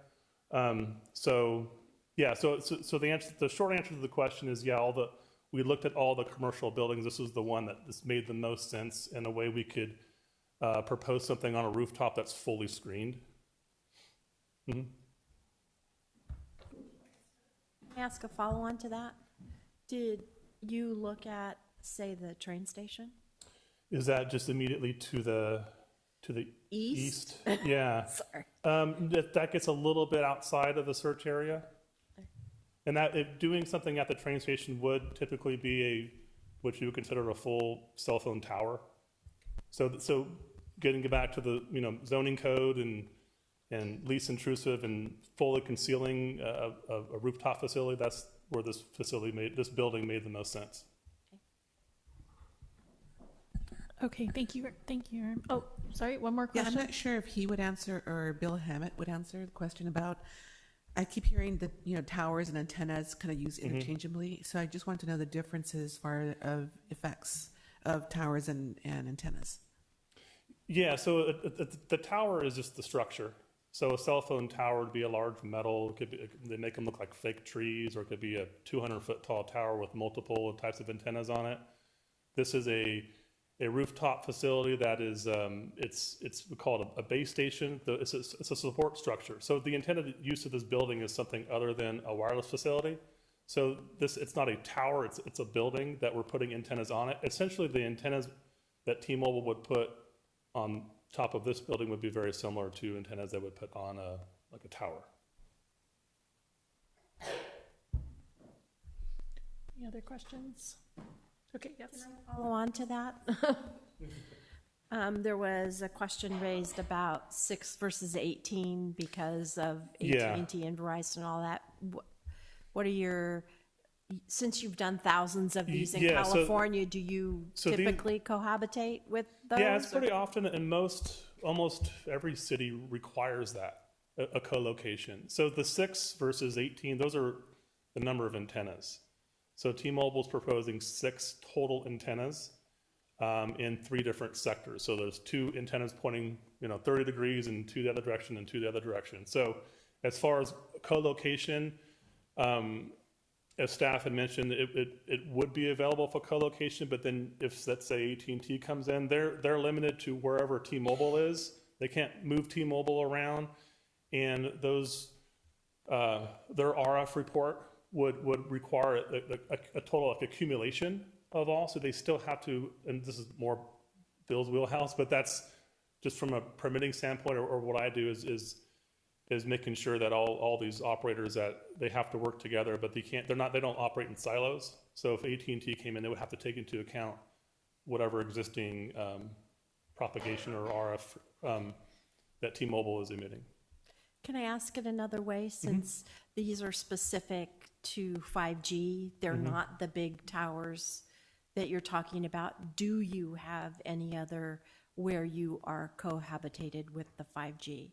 So the short answer to the question is, yeah, we looked at all the commercial buildings. This was the one that made the most sense in a way we could propose something on a rooftop that's fully screened. Mm-hmm. Can I ask a follow-on to that? Did you look at, say, the train station? Is that just immediately to the east? Yeah. Sorry. That gets a little bit outside of the search area. And doing something at the train station would typically be what you would consider a full cell phone tower. So getting back to the zoning code and least intrusive and fully concealing a rooftop facility, that's where this building made the most sense. Okay, thank you. Oh, sorry, one more question. Yeah, I'm not sure if he would answer or Bill Hammett would answer the question about, I keep hearing that, towers and antennas kind of used interchangeably. So I just want to know the differences as far of effects of towers and antennas. Yeah, so the tower is just the structure. So a cell phone tower would be a large metal, they make them look like fake trees, or it could be a 200-foot tall tower with multiple types of antennas on it. This is a rooftop facility that is, we call it a base station. It's a support structure. So the intended use of this building is something other than a wireless facility. So it's not a tower, it's a building that we're putting antennas on it. Essentially the antennas that T-Mobile would put on top of this building would be very similar to antennas they would put on a tower. Any other questions? Okay, yes. Can I follow on to that? There was a question raised about 6 versus 18 because of Yeah. AT&T and Verizon and all that. What are your, since you've done thousands of these in Yeah, so- California, do you so the- typically cohabitate with those? Yeah, it's or- pretty often, and almost every city requires that, a co-location. So the 6 versus 18, those are the number of antennas. So T-Mobile's proposing 6 total antennas in 3 different sectors. So there's 2 antennas pointing, 30 degrees in 2 the other direction and 2 the other direction. So as far as co-location, as staff had mentioned, it would be available for co-location, but then if, let's say, AT&T comes in, they're limited to wherever T-Mobile is. They can't move T-Mobile around, and those their RF report would require a total accumulation of all. So they still have to, and this is more Bill's wheelhouse, but that's just from a permitting standpoint, or what I do is making sure that all these operators, that they have to work together, but they don't operate in silos. So if AT&T came in, they would have to take into account whatever existing propagation or RF that T-Mobile is emitting. Can I ask it another way? Since these are specific to 5G, they're not the big towers that you're talking about. Do you have any other where you are cohabitated with the 5G?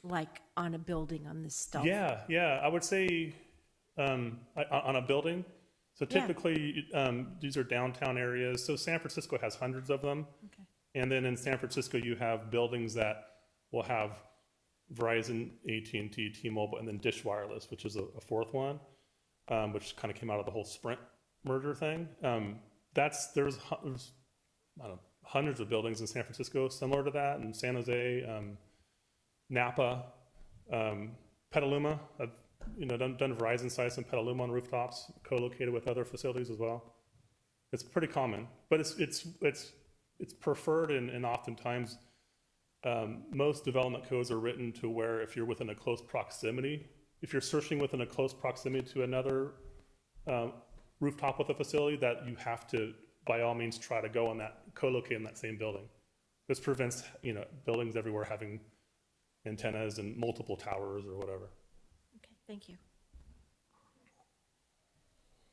Like on a building on this stuff? Yeah, I would say on a building. So Yeah. typically, these are downtown areas. So San Francisco has hundreds of them. Okay. And then in San Francisco, you have buildings that will have Verizon, AT&T, T-Mobile, and then Dish Wireless, which is a 4th one, which kind of came out of the whole Sprint merger thing. There's I don't know, hundreds of buildings in San Francisco similar to that, and San Jose, Napa, Petaluma. I've done Verizon sites in Petaluma on rooftops, co-located with other facilities as well. It's pretty common, but it's preferred, and oftentimes most development codes are written to where if you're within a close proximity, if you're searching within a close proximity to another rooftop with a facility, that you have to, by all means, try to go on that, co-locate in that same building. This prevents, buildings everywhere having antennas and multiple towers or whatever. Okay, thank you.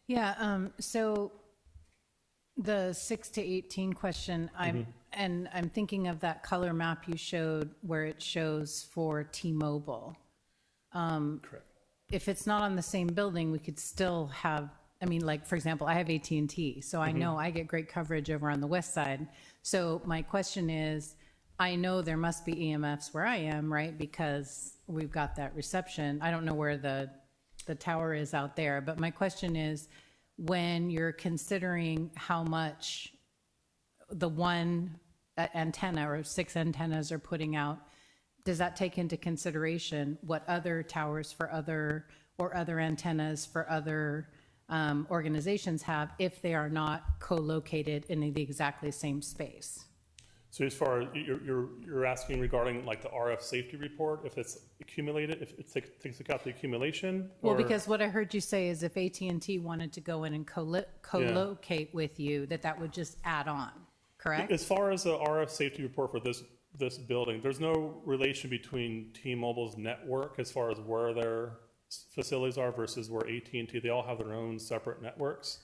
Yeah, so the 6 to 18 question, I'm thinking of that color map you showed where it shows for T-Mobile. Correct. If it's not on the same building, we could still have, like, for example, I have AT&T, so I know I get great coverage over on the west side. So my question is, I know there must be EMFs where I am, right? Because we've got that reception. I don't know where the tower is out there, but my question is, when you're considering how much the one antenna or 6 antennas are putting out, does that take into consideration what other towers for other antennas for other organizations have if they are not co-located in the exactly same space? So as far as you're asking regarding like the RF safety report, if it's accumulated, if it takes account the accumulation? Well, or- because what I heard you say is if AT&T wanted to go in and co-locate with you, that would just add on, correct? As far as the RF safety report for this building, there's no relation between T-Mobile's network as far as where their facilities are versus where AT&T, they all have their own separate networks.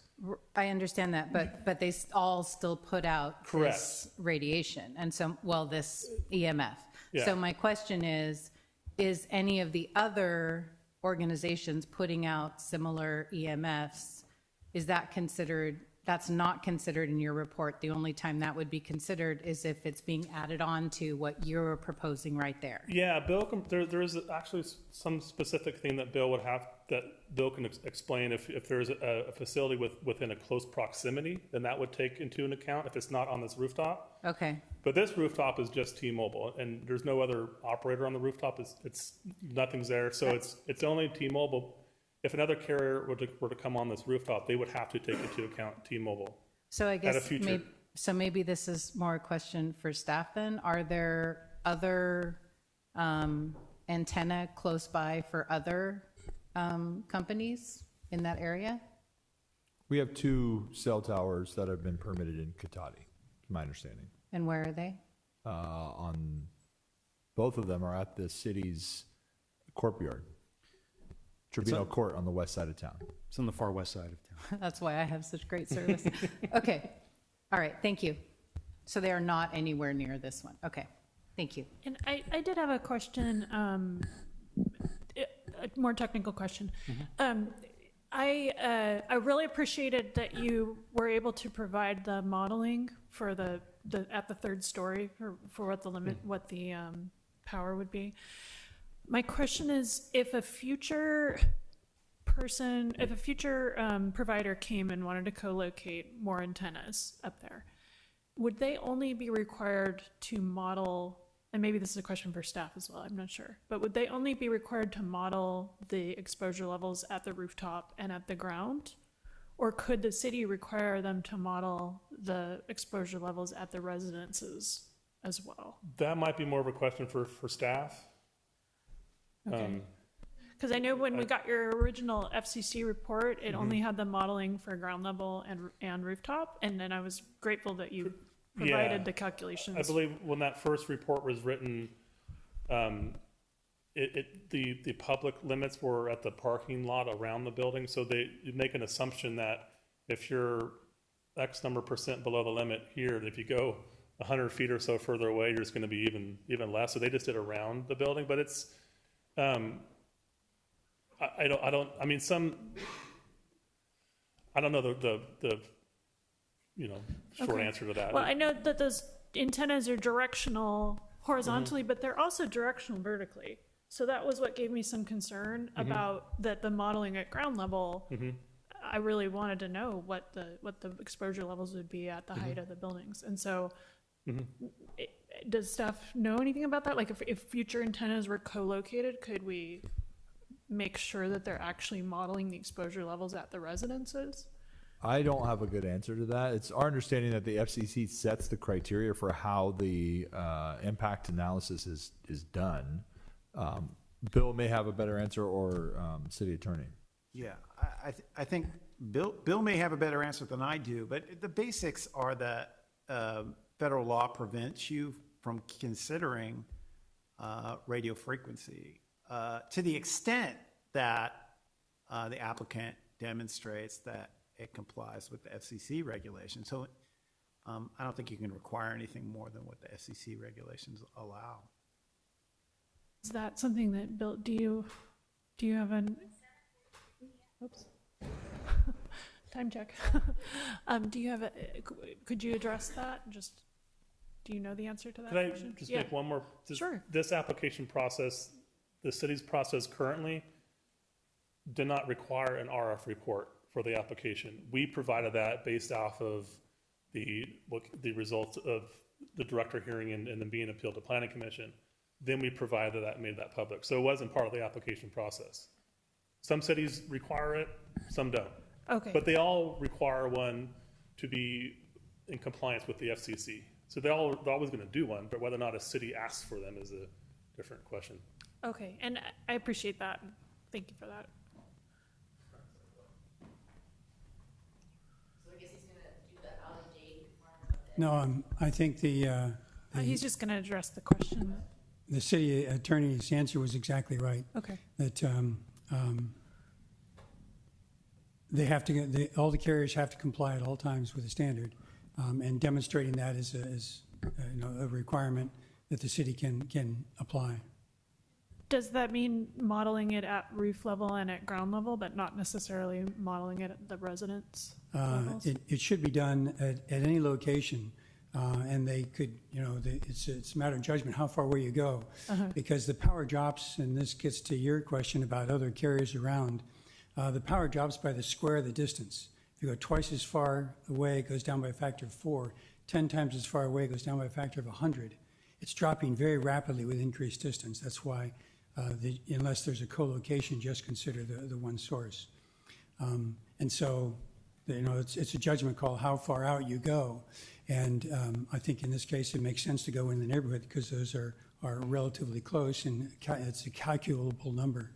I understand that, but they all still put out Correct. this radiation, and so, this EMF. Yeah. So my question is any of the other organizations putting out similar EMFs, is that considered, that's not considered in your report? The only time that would be considered is if it's being added on to what you're proposing right there. Yeah, Bill, there is actually some specific thing that Bill would have, that Bill can explain. If there's a facility within a close proximity, then that would take into an account if it's not on this rooftop. Okay. But this rooftop is just T-Mobile, and there's no other operator on the rooftop. It's nothing's there, so it's only T-Mobile. If another carrier were to come on this rooftop, they would have to take into account T-Mobile. So I At a guess future- maybe this is more a question for staff then. Are there other antenna close by for other companies in that area? We have 2 cell towers that have been permitted in Cotati, my understanding. And where are they? on, both of them are at the city's courtyard. Trevino Court on the west side of town. It's on the far west side of town. That's why I have such great service. Okay. All right. Thank you. So they are not anywhere near this one. Okay. Thank you. And I did have a question, a more technical question. I really appreciated that you were able to provide the modeling for the at the third story for what the limit, what the power would be. My question is, if a future provider came and wanted to co-locate more antennas up there, would they only be required to model, and maybe this is a question for staff as well, I'm not sure, but would they only be required to model the exposure levels at the rooftop and at the ground? Or could the city require them to model the exposure levels at the residences as well? That might be more of a question for staff. Okay. Because I know when we got your original FCC report, it only had the modeling for ground level and rooftop, and then I was grateful that you provided the calculations. I believe when that first report was written, the public limits were at the parking lot around the building, so they make an assumption that if you're X number % below the limit here, if you go 100 feet or so further away, you're just going to be even less. So they just did around the building, but it's I don't know the short answer to that. Well, I know that those antennas are directional horizontally, but they're also directional vertically. So that was what gave me some concern about that the modeling at ground level. I really wanted to know what the exposure levels would be at the height of the buildings. And so does staff know anything about that? Like if future antennas were co-located, could we make sure that they're actually modeling the exposure levels at the residences? I don't have a good answer to that. It's our understanding that the FCC sets the criteria for how the impact analysis is done. Bill may have a better answer, or city attorney. Yeah, I think Bill may have a better answer than I do, but the basics are that federal law prevents you from considering radio frequency to the extent that the applicant demonstrates that it complies with the FCC regulations. So I don't think you can require anything more than what the FCC regulations allow. Is that something that Bill, do you have an, oops, time check. Do you have could you address that? Do you know the answer to that Could question? I just make one more? Sure. This application process, the city's process currently did not require an RF report for the application. We provided that based off of the results of the director hearing and then being appealed to Planning Commission. Then we provided that and made that public. So it wasn't part of the application process. Some cities require it, some don't. Okay. But they all require one to be in compliance with the FCC. So they're always going to do one, but whether or not a city asks for them is a different question. Okay, and I appreciate that. Thank you for that. So I guess he's going to do that out of date. No, I think He's just going to address the question. the city attorney's answer was exactly right. Okay. That they have to, all the carriers have to comply at all times with the standard, and demonstrating that is a requirement that the city can apply. Does that mean modeling it at roof level and at ground level, but not necessarily modeling it at the residence levels? It should be done at any location, and they could, it's a matter of judgment how far away you go, because the power drops, and this gets to your question about other carriers around. The power drops by the square of the distance. If you go twice as far away, it goes down by a factor of 4. 10 times as far away, it goes down by a factor of 100. It's dropping very rapidly with increased distance. That's why, unless there's a co-location, just consider the one source. And so, it's a judgment call how far out you go. And I think in this case, it makes sense to go in the neighborhood because those are relatively close, and it's a calculable number.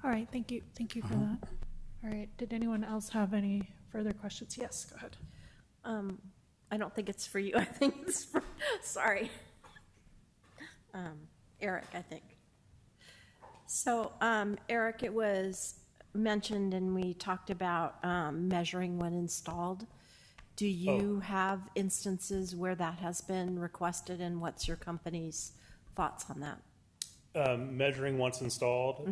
All right, thank you. Thank you for that. All right, did anyone else have any further questions? Yes, go ahead. I don't think it's for you. I think it's for, sorry. Eric, I think. So, Eric, it was mentioned and we talked about measuring when installed. Do you have instances where that has been requested, and what's your company's thoughts on that? Measuring once installed.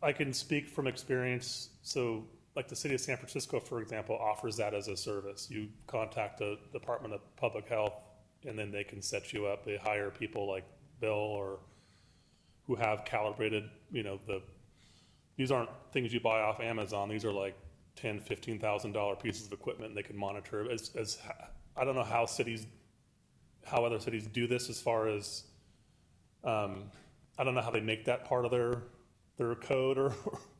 I can speak from experience. So like the city of San Francisco, for example, offers that as a service. You contact the Department of Public Health and then they can set you up. They hire people like Bill or who have calibrated, these aren't things you buy off Amazon. These are like $10,000, $15,000 pieces of equipment, and they can monitor. I don't know how other cities do this as far as, I don't know how they make that part of their code or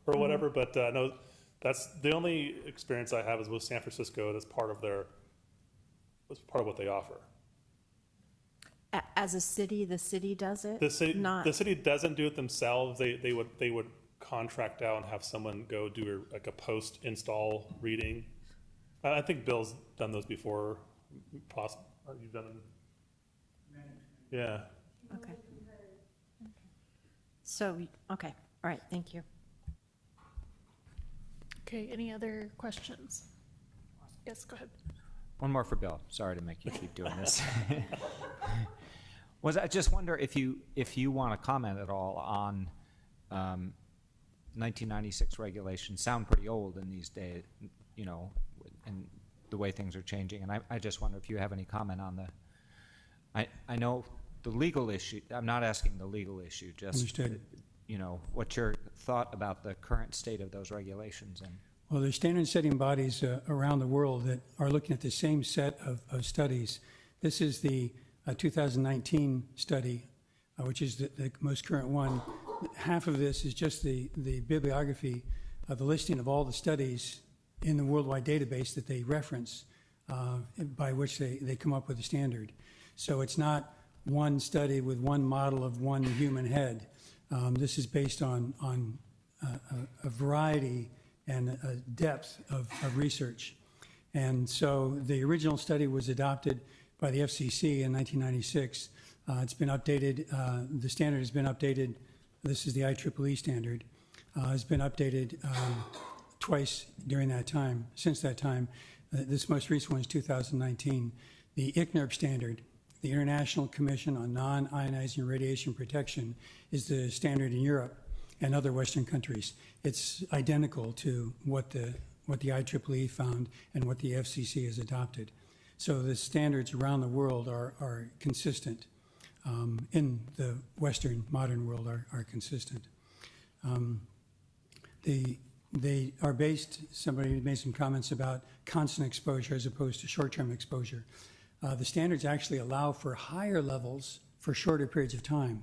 whatever, but I know that's the only experience I have is with San Francisco, and it's part of what they offer. As a city, the city does it? The city doesn't do it themselves. They would contract out and have someone go do a post-install reading. I think Bill's done those before. You've done them? Yeah. Okay. So, okay. All right. Thank you. Okay, any other questions? Yes, go ahead. One more for Bill. Sorry to make you keep doing this. I just wonder if you want to comment at all on 1996 regulations. Sound pretty old in these days, and the way things are changing. And I just wonder if you have any comment on I know the legal issue. I'm not asking the legal issue. Just Understood. What's your thought about the current state of those regulations? And Well, there's standard-setting bodies around the world that are looking at the same set of studies. This is the 2019 study, which is the most current one. Half of this is just the bibliography, the listing of all the studies in the worldwide database that they reference, by which they come up with a standard. So it's not one study with one model of one human head. This is based on a variety and a depth of research. And so the original study was adopted by the FCC in 1996. It's been updated, the standard has been updated, this is the IEEE standard, has been updated twice during that time, since that time. This most recent one is 2019. The ICNIRP standard, the International Commission on Non-Ionizing Radiation Protection, is the standard in Europe and other Western countries. It's identical to what the IEEE found and what the FCC has adopted. So the standards around the world are consistent. In the Western modern world are consistent. They are based, somebody made some comments about constant exposure as opposed to short-term exposure. The standards actually allow for higher levels for shorter periods of time,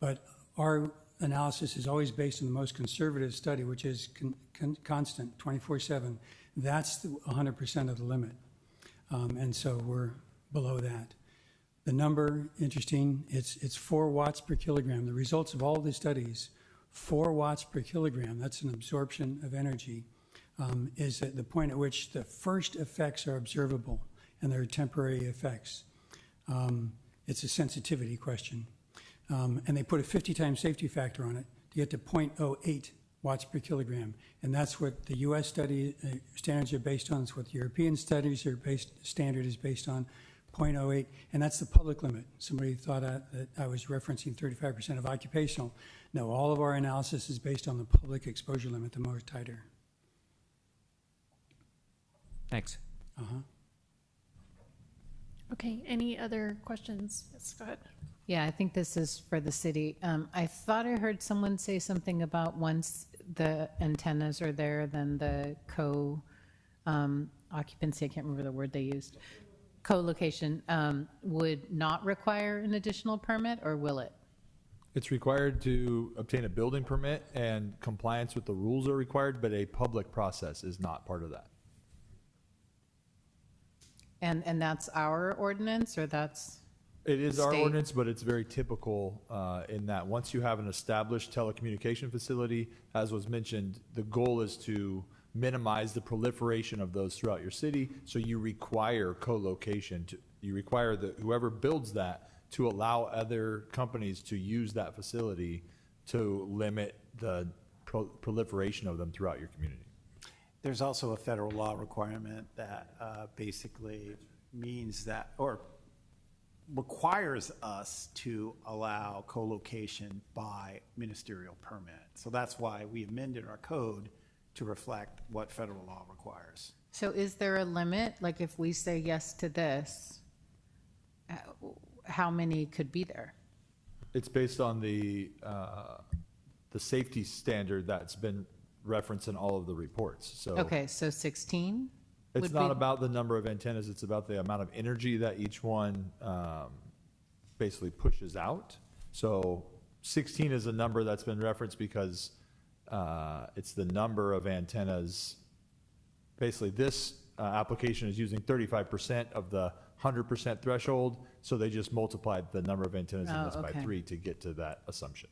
but our analysis is always based on the most conservative study, which is constant, 24/7. That's 100% of the limit, and so we're below that. The number, interesting, it's 4 watts per kilogram. The results of all the studies, 4 watts per kilogram, that's an absorption of energy, is at the point at which the first effects are observable, and they're temporary effects. It's a sensitivity question. And they put a 50 times safety factor on it to get to 0.08 watts per kilogram. And that's what the US study standards are based on. It's what the European studies standard is based on, 0.08. And that's the public limit. Somebody thought that I was referencing 35% of occupational. No, all of our analysis is based on the public exposure limit, the more tighter. thanks. Okay, any other questions? Yes, go ahead. Yeah, I think this is for the city. I thought I heard someone say something about once the antennas are there, then the occupancy, I can't remember the word they used, co-location, would not require an additional permit, or will it? It's required to obtain a building permit, and compliance with the rules are required, but a public process is not part of that. And that's our ordinance, or that's? It is our state? ordinance, but it's very typical in that once you have an established telecommunication facility, as was mentioned, the goal is to minimize the proliferation of those throughout your city. So you require co-location. You require whoever builds that to allow other companies to use that facility to limit the proliferation of them throughout your community. There's also a federal law requirement that basically means that, or requires us to allow co-location by ministerial permit. So that's why we amended our code to reflect what federal law requires. So is there a limit? Like if we say yes to this, how many could be there? It's based on the safety standard that's been referenced in all of the reports. So Okay, so 16? it's would not be- about the number of antennas, it's about the amount of energy that each one basically pushes out. So 16 is a number that's been referenced because it's the number of antennas. Basically, this application is using 35% of the 100% threshold, so they just multiplied the number of antennas in Oh, this by okay. 3 to get to that assumption.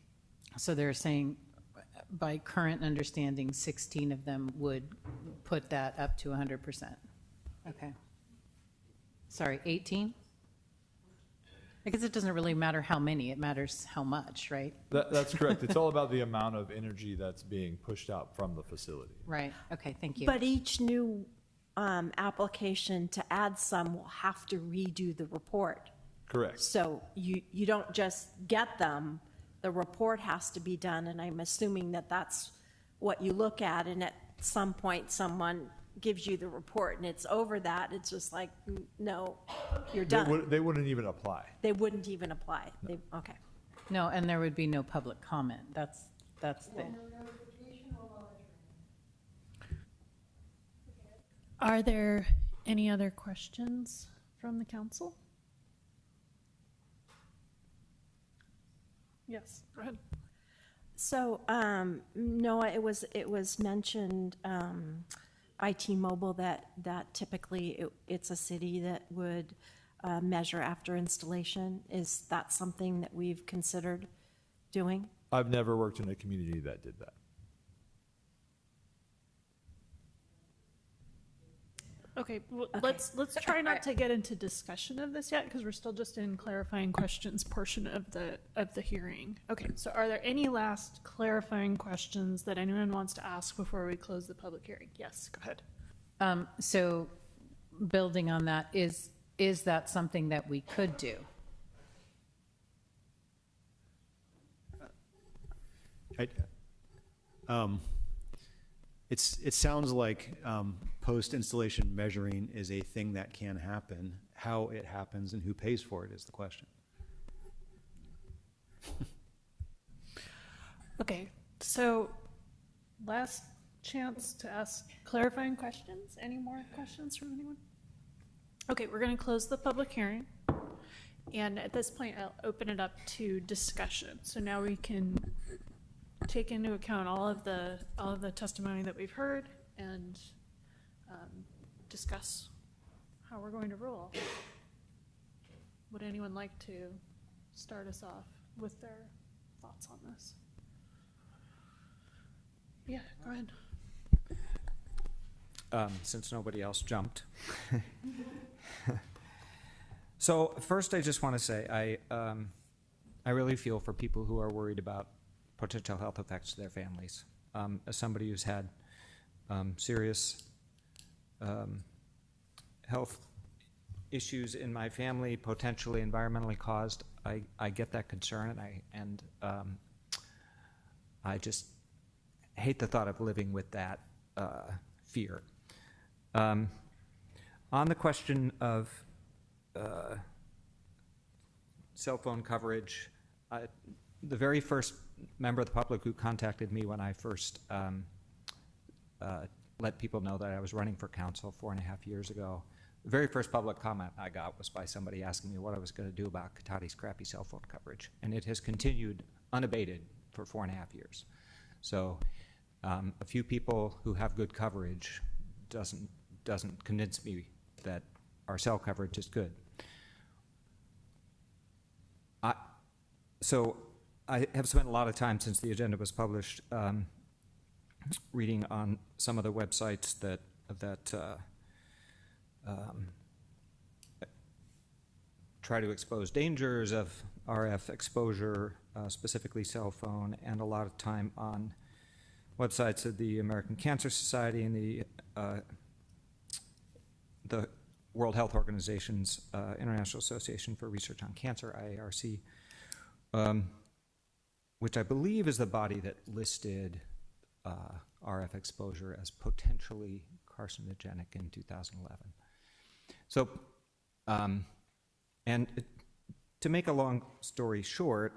So they're saying, by current understanding, 16 of them would put that up to 100%. Okay. Sorry, 18? I guess it doesn't really matter how many, it matters how much, right? That's correct. It's all about the amount of energy that's being pushed out from the facility. Right, okay, thank you. But each new application to add some will have to redo the report. Correct. So you don't just get them, the report has to be done, and I'm assuming that that's what you look at, and at some point, someone gives you the report, and it's over that, it's just like, no, you're done. They wouldn't even apply. They wouldn't even apply. They, okay. No, and there would be no public comment, that's the. Are there any other questions from the council? Yes, go ahead. So, Noah, it was mentioned by T-Mobile that typically it's a city that would measure after installation. Is that something that we've considered doing? I've never worked in a community that did that. Okay, well, let's try not to get into discussion of this yet, because we're still just in clarifying questions portion of the hearing. Okay, so are there any last clarifying questions that anyone wants to ask before we close the public hearing? Yes, go ahead. So, building on that, is that something that we could do? It sounds like post-installation measuring is a thing that can happen. How it happens and who pays for it is the question. Okay, so last chance to ask clarifying questions. Any more questions from anyone? Okay, we're going to close the public hearing. And at this point, I'll open it up to discussion. So now we can take into account all of the testimony that we've heard and discuss how we're going to rule. Would anyone like to start us off with their thoughts on this? Yeah, go ahead. Since nobody else jumped. So first, I just want to say I really feel for people who are worried about potential health effects to their families. As somebody who's had serious health issues in my family, potentially environmentally caused, I get that concern, and I just hate the thought of living with that fear. On the question of cell phone coverage, the very first member of the public who contacted me when I first let people know that I was running for council 4.5 years ago, the very first public comment I got was by somebody asking me what I was going to do about Cotati's crappy cell phone coverage. And it has continued unabated for 4.5 years. So a few people who have good coverage doesn't convince me that our cell coverage is good. So I have spent a lot of time since the agenda was published reading on some of the websites that try to expose dangers of RF exposure, specifically cell phone, and a lot of time on websites of the American Cancer Society and the World Health Organization's International Association for Research on Cancer, IARC, which I believe is the body that listed RF exposure as potentially carcinogenic in 2011. So, to make a long story short,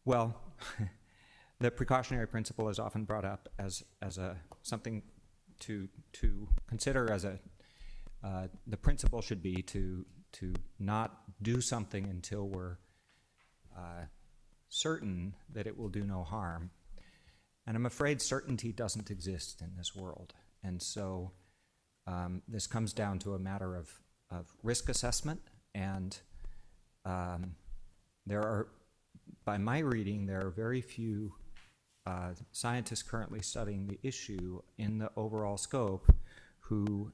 well, the precautionary principle is often brought up as something to consider as the principle should be to not do something until we're certain that it will do no harm. And I'm afraid certainty doesn't exist in this world. And so this comes down to a matter of risk assessment. And there are, by my reading, there are very few scientists currently studying the issue in the overall scope who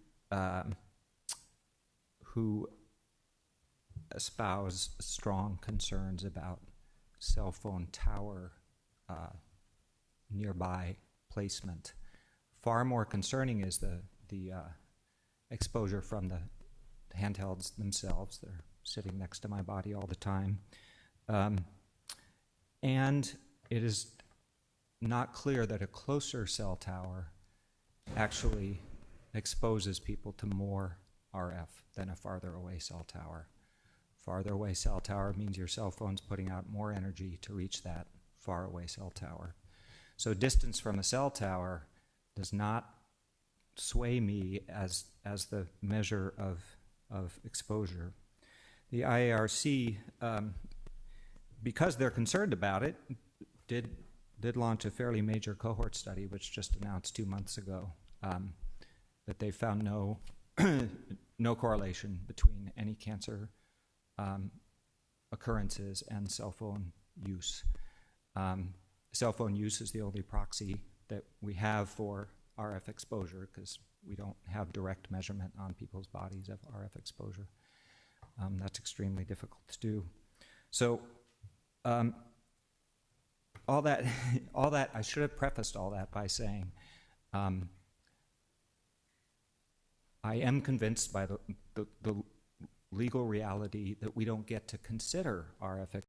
espouse strong concerns about cell phone tower nearby placement. Far more concerning is the exposure from the handhelds themselves. They're sitting next to my body all the time. And it is not clear that a closer cell tower actually exposes people to more RF than a farther away cell tower. Farther away cell tower means your cell phone's putting out more energy to reach that far away cell tower. So distance from a cell tower does not sway me as the measure of exposure. The IARC, because they're concerned about it, did launch a fairly major cohort study, which just announced 2 months ago, that they found no correlation between any cancer occurrences and cell phone use. Cell phone use is the only proxy that we have for RF exposure because we don't have direct measurement on people's bodies of RF exposure. That's extremely difficult to do. So all that, I should have prefaced all that by saying I am convinced by the legal reality that we don't get to consider RF